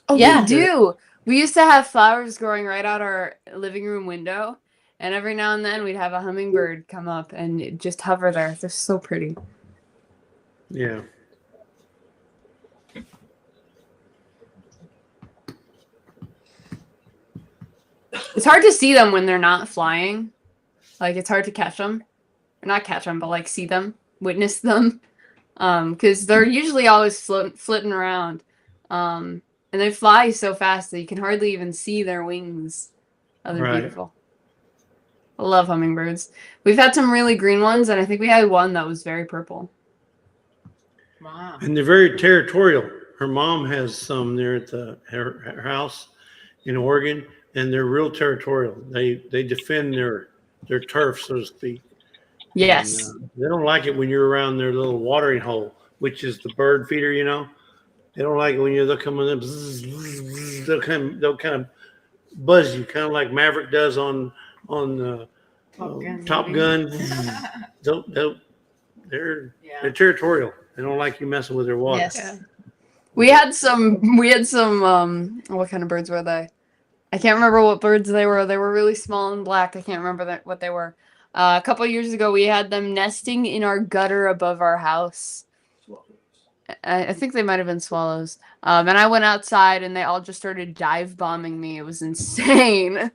Oh, Yeah. we do. We used to have flowers growing right out our living room window, and every now and then we'd have a hummingbird come up and just hover there. They're so pretty. Yeah. It's hard to see them when they're not flying. Like, it's hard to catch them. Or not catch them, but like see them, witness them. Because they're usually always flitting around. And they fly so fast that you can hardly even see their wings. Oh, they're Right. beautiful. I love hummingbirds. We've had some really green ones, and I think we had one that was very purple. Wow. And they're very territorial. Her mom has some there at her house in Oregon, and they're real territorial. They defend their turf, so to speak. Yes. And, they don't like it when you're around their little watering hole, which is the bird feeder. You know, they don't like it when they'll come in. They'll kind of buzz you, kind of like Maverick does on Top Gun. They're Yeah. territorial. They don't like you messing with their water. Yes. Yeah. We had some what kind of birds were they? I can't remember what birds they were. They were really small and black. I can't remember what they were. A couple of years ago, we had them nesting in our gutter above our house. I think they might have been swallows. And I went outside, and they all just started dive bombing me. It was insane.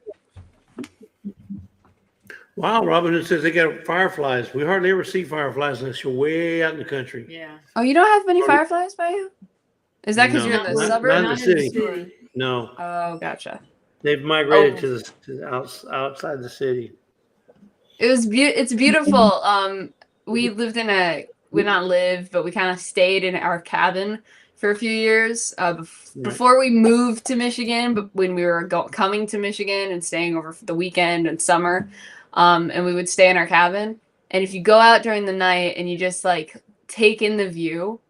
Wow, Robin, it says they got fireflies. We hardly ever see fireflies unless you're way out in the country. Yeah. Oh, you don't have many fireflies by you? Is that because No, you're in the not- suburbs? not in the city. No, Oh, gotcha. they've migrated to the outside the city. It was it's beautiful. We lived in we not lived, but we kind of stayed in our cabin for a few years before we moved to Michigan, but when we were coming to Michigan and staying over for the weekend and summer, and we would stay in our cabin. And if you go out during the night and you just like take in the view,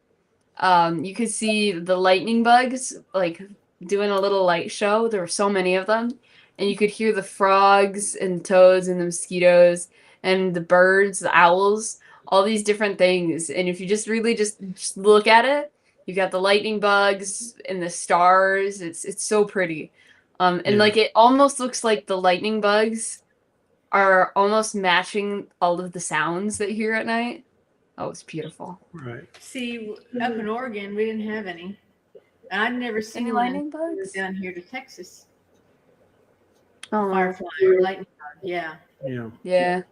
you could see the lightning bugs like doing a little light show. There were so many of them, and you could hear the frogs and toads and the mosquitoes and the birds, the owls, all these different things. And if you just really just look at it, you got the lightning bugs and the stars. It's so pretty. And like it almost looks like the lightning bugs are almost matching all of the sounds that you hear at night. Oh, it's beautiful. Right. See, up in Oregon, we didn't have any. And I'd never seen Any one lightning bugs? down here to Texas. Oh, Firefly or lightning bug. Yeah, Yeah. yeah.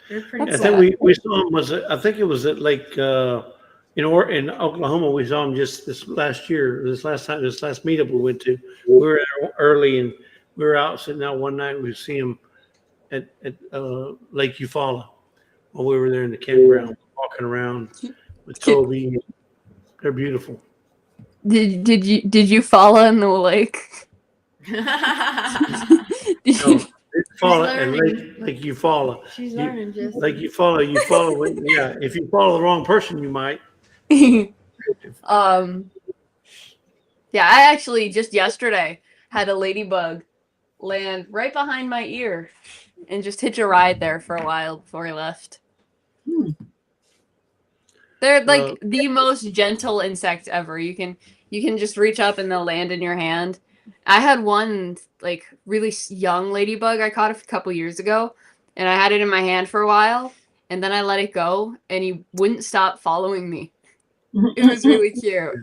they're pretty. I That's think we saw him I think it was at Lake in Oklahoma. We saw him just this last meetup we went to. We were there early and we were out sitting out one night. We see him at Lake Eufaula while we were there in the campground walking around with Toby. They're beautiful. Did you fall in the lake? No, Eufaula and Lake Eufaula. She's learning, just. Like you follow. Yeah, if you follow the wrong person, you might. Yeah, I actually just yesterday had a ladybug land right behind my ear and just hitch a ride there for a while before I left. They're like the most gentle insect ever. You can just reach up and they'll land in your hand. I had one like really young ladybug I caught a couple years ago, and I had it in my hand for a while, and then I let it go, and he wouldn't stop following me. It was really cute.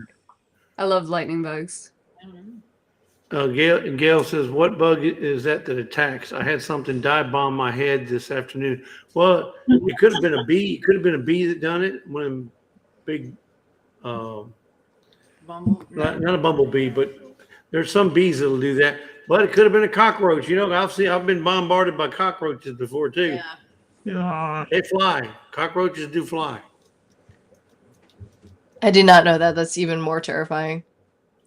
I love lightning bugs. Gail says, "What bug is that attacks? I had something dive bomb my head this afternoon." Well, it could have been a bee. It could have been a bee that done it. One of them big, not a bumblebee, but there's some bees that'll do that. But it could have been a cockroach. You know, I've been bombarded by cockroaches before too. Yeah. They fly. Cockroaches do fly. I did not know that. That's even more terrifying.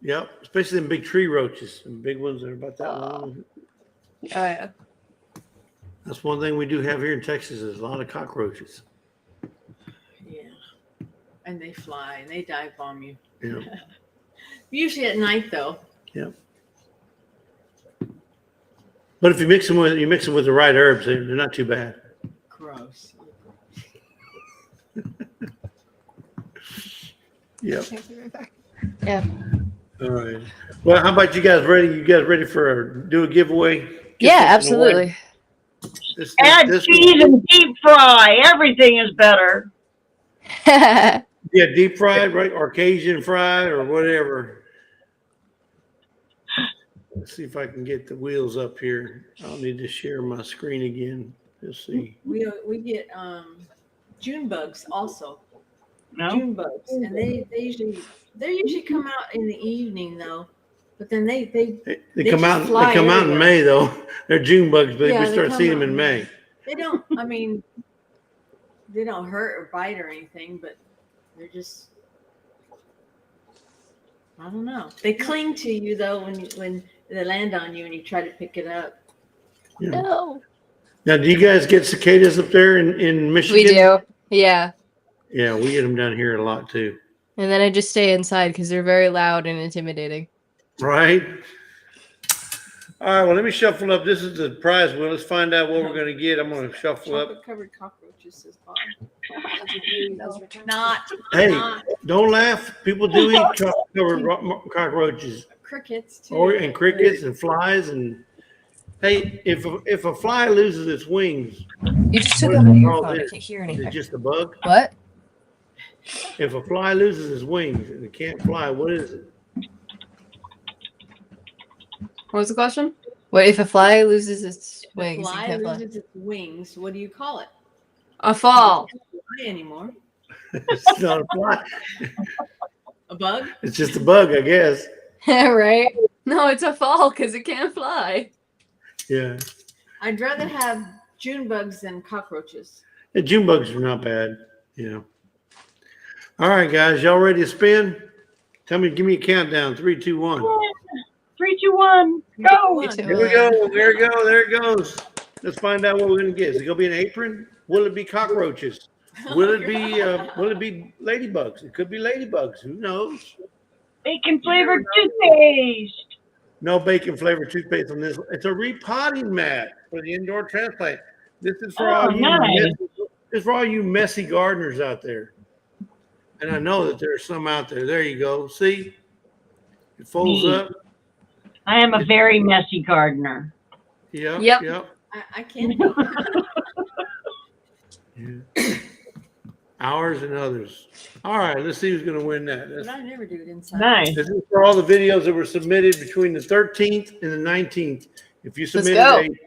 Yep, especially them big tree roaches, some big ones that are about that long. Oh yeah. That's one thing we do have here in Texas is a lot of cockroaches. Yeah. And they fly and they dive bomb you. Yeah. Usually at night though. Yep. But if you mix them with the right herbs, they're not too bad. Gross. Yep. Yeah. All right. Well, how about you guys ready? You guys ready do a giveaway? Yeah, absolutely. Add cheese and deep fry. Everything is better. Yeah, deep fried, right? Or Cajun fried or whatever. Let's see if I can get the wheels up here. I'll need to share my screen again. Let's see. We get June bugs also. No? June bugs. And they usually come out in the evening though. But then they come out. They fly come out in everywhere. May though. They're June bugs, but Yeah, we they start come seeing out them in in May. They don't, I mean, they don't hurt or bite or anything, but they're just, I don't know. They cling to you though when they land on you and you try to pick it up. Yeah. No. Now, do you guys get cicadas up there in Michigan? We do. Yeah. Yeah, we get them down here a lot too. And then I just stay inside because they're very loud and intimidating. Right. All right. Well, let me shuffle up. This is the prize wheel. Let's find out what we're going to get. I'm going to shuffle up. Chocolate covered cockroaches says Bob. Not Hey, don't laugh. People do eat chocolate-covered cockroaches, crickets too. and crickets and flies. And hey, if a fly loses its wings, You just took what out is my it earphone. called? I can't hear Is anything. it just a bug? What? If a fly loses its wings and it can't fly, what is it? What was the question? What if a fly loses its wings? Fly You can't fly. loses its wings. What do you call it? A fall. Fly anymore? It's not a fly. A bug? It's just a bug, I guess. Right? No, it's a fall because it can't fly. Yeah. I'd rather have June bugs than cockroaches. The June bugs are not bad. Yeah. All right, guys. Y'all ready to spin? Give me a countdown. 3, 2, 1. 3, 2, 1, go! Me too. Here we go. There it goes. There it goes. Let's find out what we're gonna get. Is it gonna be an apron? Will it be cockroaches? Will it be ladybugs? It could be ladybugs. Who knows? Bacon flavored toothpaste. No bacon flavored toothpaste on this. It's a repotting mat for the indoor transplant. This is for all you messy gardeners out there. And I know that there's some out there. There you go. See? It folds up. I am a very messy gardener. Yep. Yep. Yep. I can't help it. Yeah. Ours and others. All right, let's see who's going to win that. But I never do it inside. Nice. This is for all the videos that were submitted between the 13th and the 19th. If you Let's submitted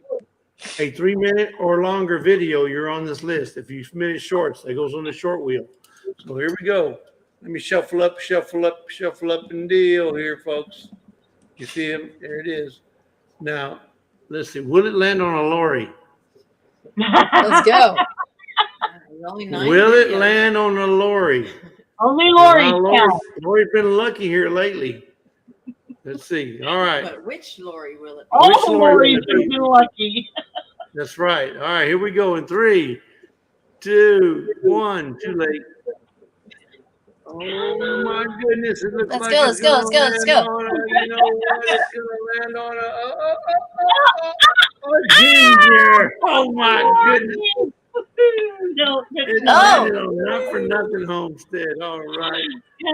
a 3-minute or longer video, you're on this list. If you submitted shorts, that goes on the short wheel. So here we go. Let me shuffle up, and deal here, folks. You see him? There it is. Now, let's see. Will it land on a Lorrie? Let's go. Only 9 Will it videos. land on a Lorrie? Only Lorrie can. Lorrie's been lucky here lately. Let's see. All right. But which Lorrie will it be? All Which the Lorrie Lorries will it have be? been lucky. That's right. All right. Here we go in 3, 2, 1. Too late. Oh my goodness! It looks Let's like go, it's let's go, let's go, let's gonna go. land on a- You know what? It's gonna land on a ginger. Oh my goodness! No, It Oh. landed on Not for Nothing Homestead. All right.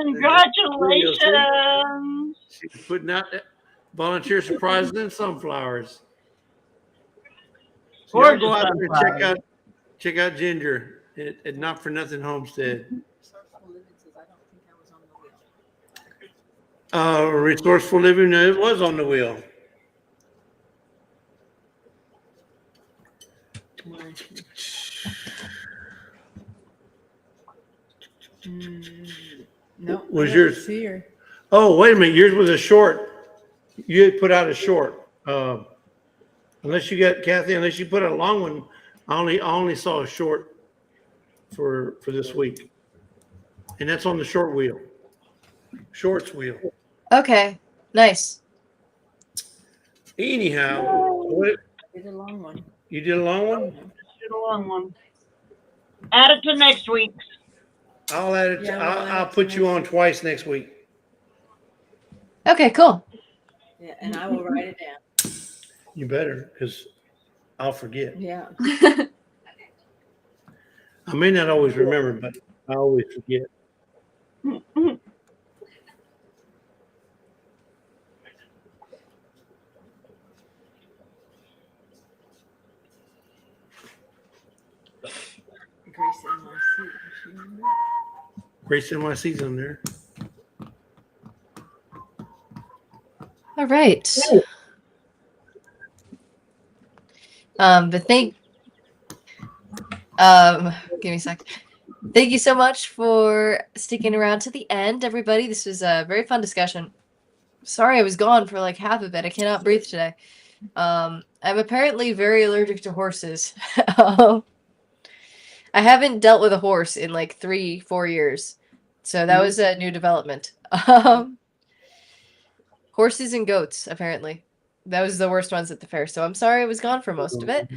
congratulations. She's putting out volunteer surprises and sunflowers. So y'all go out there and check out Ginger at Not for Nothing Homestead. Resourceful Living, it was on the wheel. No. Was I don't yours- see her. Oh, wait a minute. Yours was a short. You had put out a short. Unless you got Kathy, unless you put out a long one, I only saw a short for this week, and that's on the short wheel, shorts wheel. Okay. Nice. Anyhow, what Did a long one. you did a long one? Did a long one. Add it to next week's. I'll add it. Yeah, we'll add I'll it to put you next on week. twice next week. Okay, cool. Yeah, and I will write it down. You better, because I'll forget. Yeah. I may not always remember, but I always forget. Grace NYC. Does she remember? Grace NYC's on there. All right. Give me a sec. Thank you so much for sticking around to the end, everybody. This was a very fun discussion. Sorry I was gone for like half of it. I cannot breathe today. I'm apparently very allergic to horses. I haven't dealt with a horse in like 3-4 years. So that was a new development. Horses and goats, apparently. That was the worst ones at the fair. So I'm sorry I was gone for most of it.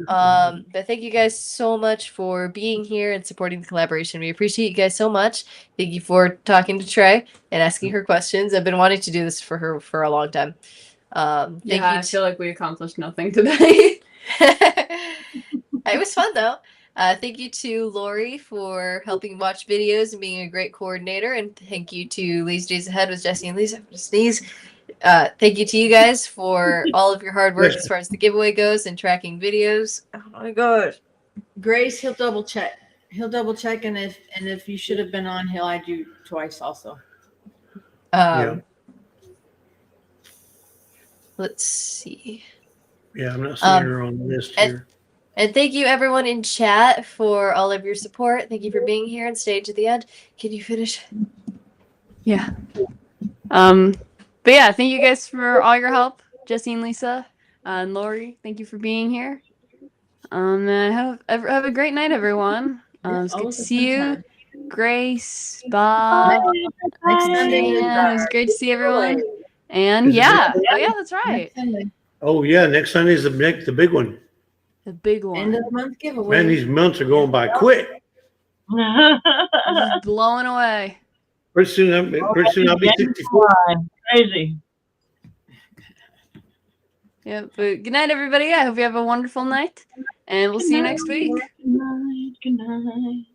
But thank you guys so much for being here and supporting the collaboration. We appreciate you guys so much. Thank you for talking to Trie and asking her questions. I've been wanting to do this for her for a long time. Thank you. I feel like we accomplished nothing today. It was fun though. Thank you to Lorrie for helping watch videos and being a great coordinator. And thank you to Lee's Days Ahead with Jesse and Lisa. Sneeze. Thank you to you guys for all of your hard work as far as the giveaway goes and tracking videos. Oh my god. Grace, he'll double check. He'll double check, and if you should have been on, he'll add you twice also. Let's see. Yeah, I'm not seeing her on the list here. And thank you everyone in chat for all of your support. Thank you for being here and staying to the end. Can you finish? Yeah. But yeah, thank you guys for all your help, Jesse and Lisa, and Lorrie. Thank you for being here. Have a great night, everyone. It's good to Always a see fun you. time. Grace, Bob, Next Sunday. Sam. It was great to see everyone. And Is it yeah, next oh yeah, that's right. Next Sunday. Oh, yeah, next Sunday's the big one. The big End one. of the month giveaway. Man, these months are going by quick. Just blowing away. Pretty soon I'll be 64. Crazy. Yeah, but good night, everybody. I hope you have a wonderful night, and we'll see you next week. Good night. Good night.